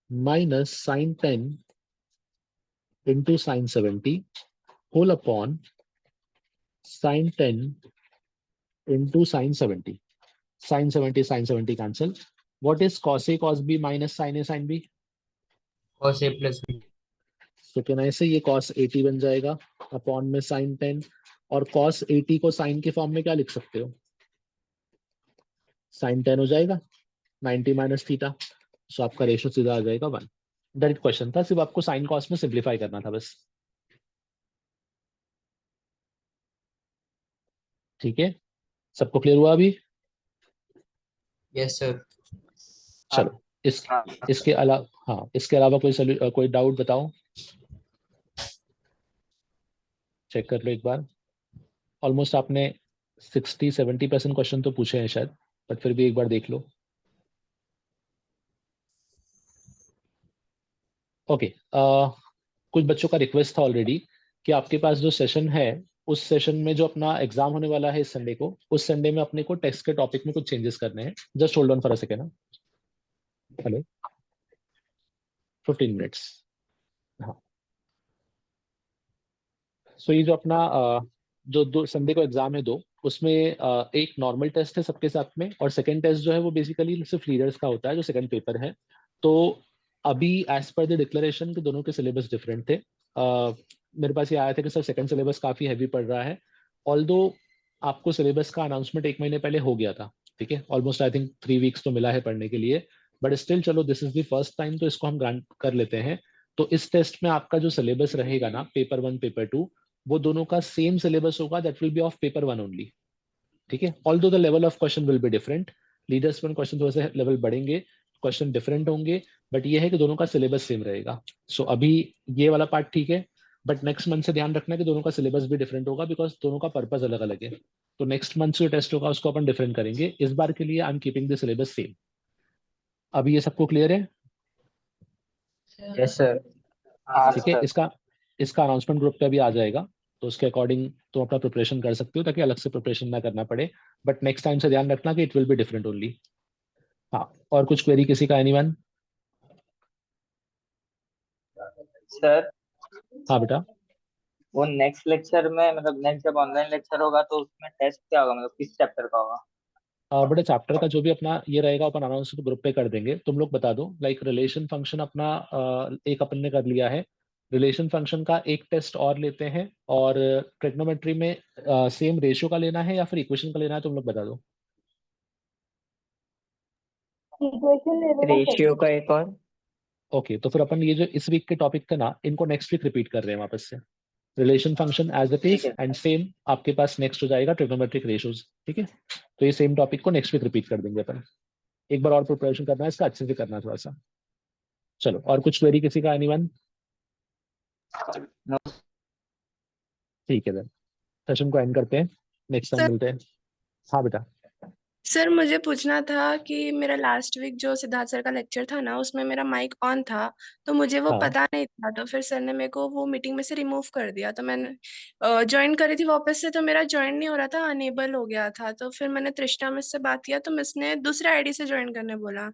minus sine 10 into sine 70 whole upon sine 10 into sine 70। Sine 70 cancel. What is cos A cos B minus sine A sin B? cos A plus B। तो कहना ऐसे ये cos 80 बन जाएगा अपॉन में sign 10, और cos 80 को sign के फॉर्म में क्या लिख सकते हो, साइन 10 हो जाएगा 90 माइनस थीटा, सो आपका रेशियो सीधा आ जाएगा 1। डायरेक्ट क्वेश्चन था, सिर्फ आपको साइन कॉस में सिंप्लीफाई करना था बस। ठीक है, सबको क्लियर हुआ अभी? Yes sir. चलो इसके अलावा, हाँ इसके अलावा कोई डाउट बताओ, चेक कर लो एक बार। ऑलमोस्ट आपने 60-70% क्वेश्चन तो पूछे हैं शायद, बट फिर भी एक बार देख लो। ओके, कुछ बच्चों का रिक्वेस्ट था ऑलरेडी कि आपके पास जो सेशन है, उस सेशन में जो अपना एग्जाम होने वाला है इस संडे को, उस संडे में अपने को टेक्स्ट के टॉपिक में कुछ चेंजेस करने हैं। Just hold on for a second. Hello, 15 minutes. हाँ, सो ये जो अपना जो दो संडे को एग्जाम है दो, उसमें एक नॉर्मल टेस्ट है सबके साथ में, और सेकंड टेस्ट जो है वो बेसिकली सिर्फ लीडर्स का होता है, जो सेकंड पेपर है। तो अभी एज पर द डिक्लेरेशन के दोनों के सिलेबस डिफरेंट थे। मेरे पास ये आया था कि सर सेकंड सिलेबस काफ़ी हैवी पड़ रहा है, ऑल्दो आपको सिलेबस का अनाउंसमेंट 1 महीने पहले हो गया था। ठीक है, ऑलमोस्ट आई थिंक 3 वीक्स तो मिला है पढ़ने के लिए, बट स्टिल चलो this is the first time, तो इसको हम ग्रांट कर लेते हैं। तो इस टेस्ट में आपका जो सिलेबस रहेगा ना, पेपर 1 पेपर 2, वो दोनों का सेम सिलेबस होगा, that will be of paper 1 only. ठीक है, although the level of question will be different, leaders में क्वेश्चन थोड़े से लेवल बढ़ेंगे, क्वेश्चन डिफरेंट होंगे, बट ये है कि दोनों का सिलेबस सेम रहेगा। सो अभी ये वाला पार्ट ठीक है, बट नेक्स्ट मंथ से ध्यान रखना कि दोनों का सिलेबस भी डिफरेंट होगा, बिकॉज दोनों का पर्पज अलग अलग है। तो नेक्स्ट मंथ जो टेस्ट होगा उसको अपन डिफरेंट करेंगे, इस बार के लिए I am keeping the syllabus same. अभी ये सबको क्लियर है? Yes sir. ठीक है, इसका इसका अनाउंसमेंट ग्रुप पे भी आ जाएगा, तो उसके अकॉर्डिंग तुम अपना प्रिपरेशन कर सकते हो, ताकि अलग से प्रिपरेशन ना करना पड़े। बट नेक्स्ट टाइम से ध्यान रखना कि it will be different only. हाँ, और कुछ क्वेरी किसी का, एनीवन? सर हाँ बेटा। वो नेक्स्ट लेक्चर में मतलब नेक्स्ट जब ऑनलाइन लेक्चर होगा तो उसमें टेस्ट क्या होगा, मतलब किस चैप्टर का होगा? बेटा चैप्टर का जो भी अपना ये रहेगा अपन अनाउंसमेंट ग्रुप पे कर देंगे, तुम लोग बता दो। लाइक रिलेशन फंक्शन अपना एक अपन ने कर लिया है, रिलेशन फंक्शन का एक टेस्ट और लेते हैं, और ट्रिग्नोमेट्री में सेम रेशियो का लेना है या फिर इक्वेशन का लेना है, तुम लोग बता दो। इक्वेशन ले लो ना सर। रेशियो का एक और। ओके, तो फिर अपन ये जो इस वीक के टॉपिक थे ना, इनको नेक्स्ट वीक रिपीट कर रहे हैं वापस से। Relation function as it is ठीक है। एंड सेम आपके पास नेक्स्ट हो जाएगा ट्रिग्नोमेट्रिक रेशियोज। ठीक है, तो ये सेम टॉपिक को नेक्स्ट वीक रिपीट कर देंगे अपन। एक बार और प्रिपरेशन करना है इसका, अच्छे से करना है थोड़ा सा। चलो, और कुछ क्वेरी किसी का? एनीवन? No. ठीक है, सेशन को एंड करते हैं, नेक्स्ट टाइम सर मिलते हैं। हाँ बेटा। सर मुझे पूछना था कि मेरा लास्ट वीक जो सिद्धार्थ सर का लेक्चर था ना, उसमें मेरा माइक ऑन था, तो मुझे वो हाँ पता नहीं था, तो फिर सर ने मेरे को वो मीटिंग में से रिमूव कर दिया। तो मैंने ज्वाइन करी थी वापस से, तो मेरा ज्वाइन नहीं हो रहा था, अनेबल हो गया था। तो फिर मैंने तृष्णा मिस से बात किया, तो मिस ने दूसरे आईडी से ज्वाइन करने बोला।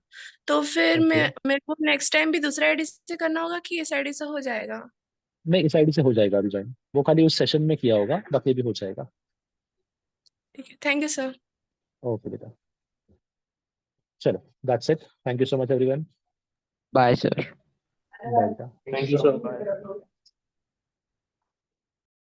तो फिर ओके, मेरे को नेक्स्ट टाइम भी दूसरे आईडी से करना होगा कि इस आईडी से हो जाएगा? नहीं, इस आईडी से हो जाएगा अभी ज्वाइन, वो खाली उस सेशन में किया होगा, बाकी भी हो जाएगा। ठीक है, थैंक यू सर। ओके बेटा, चलो, that's it. Thank you so much everyone. Bye sir. Bye बेटा। Thank you, sir.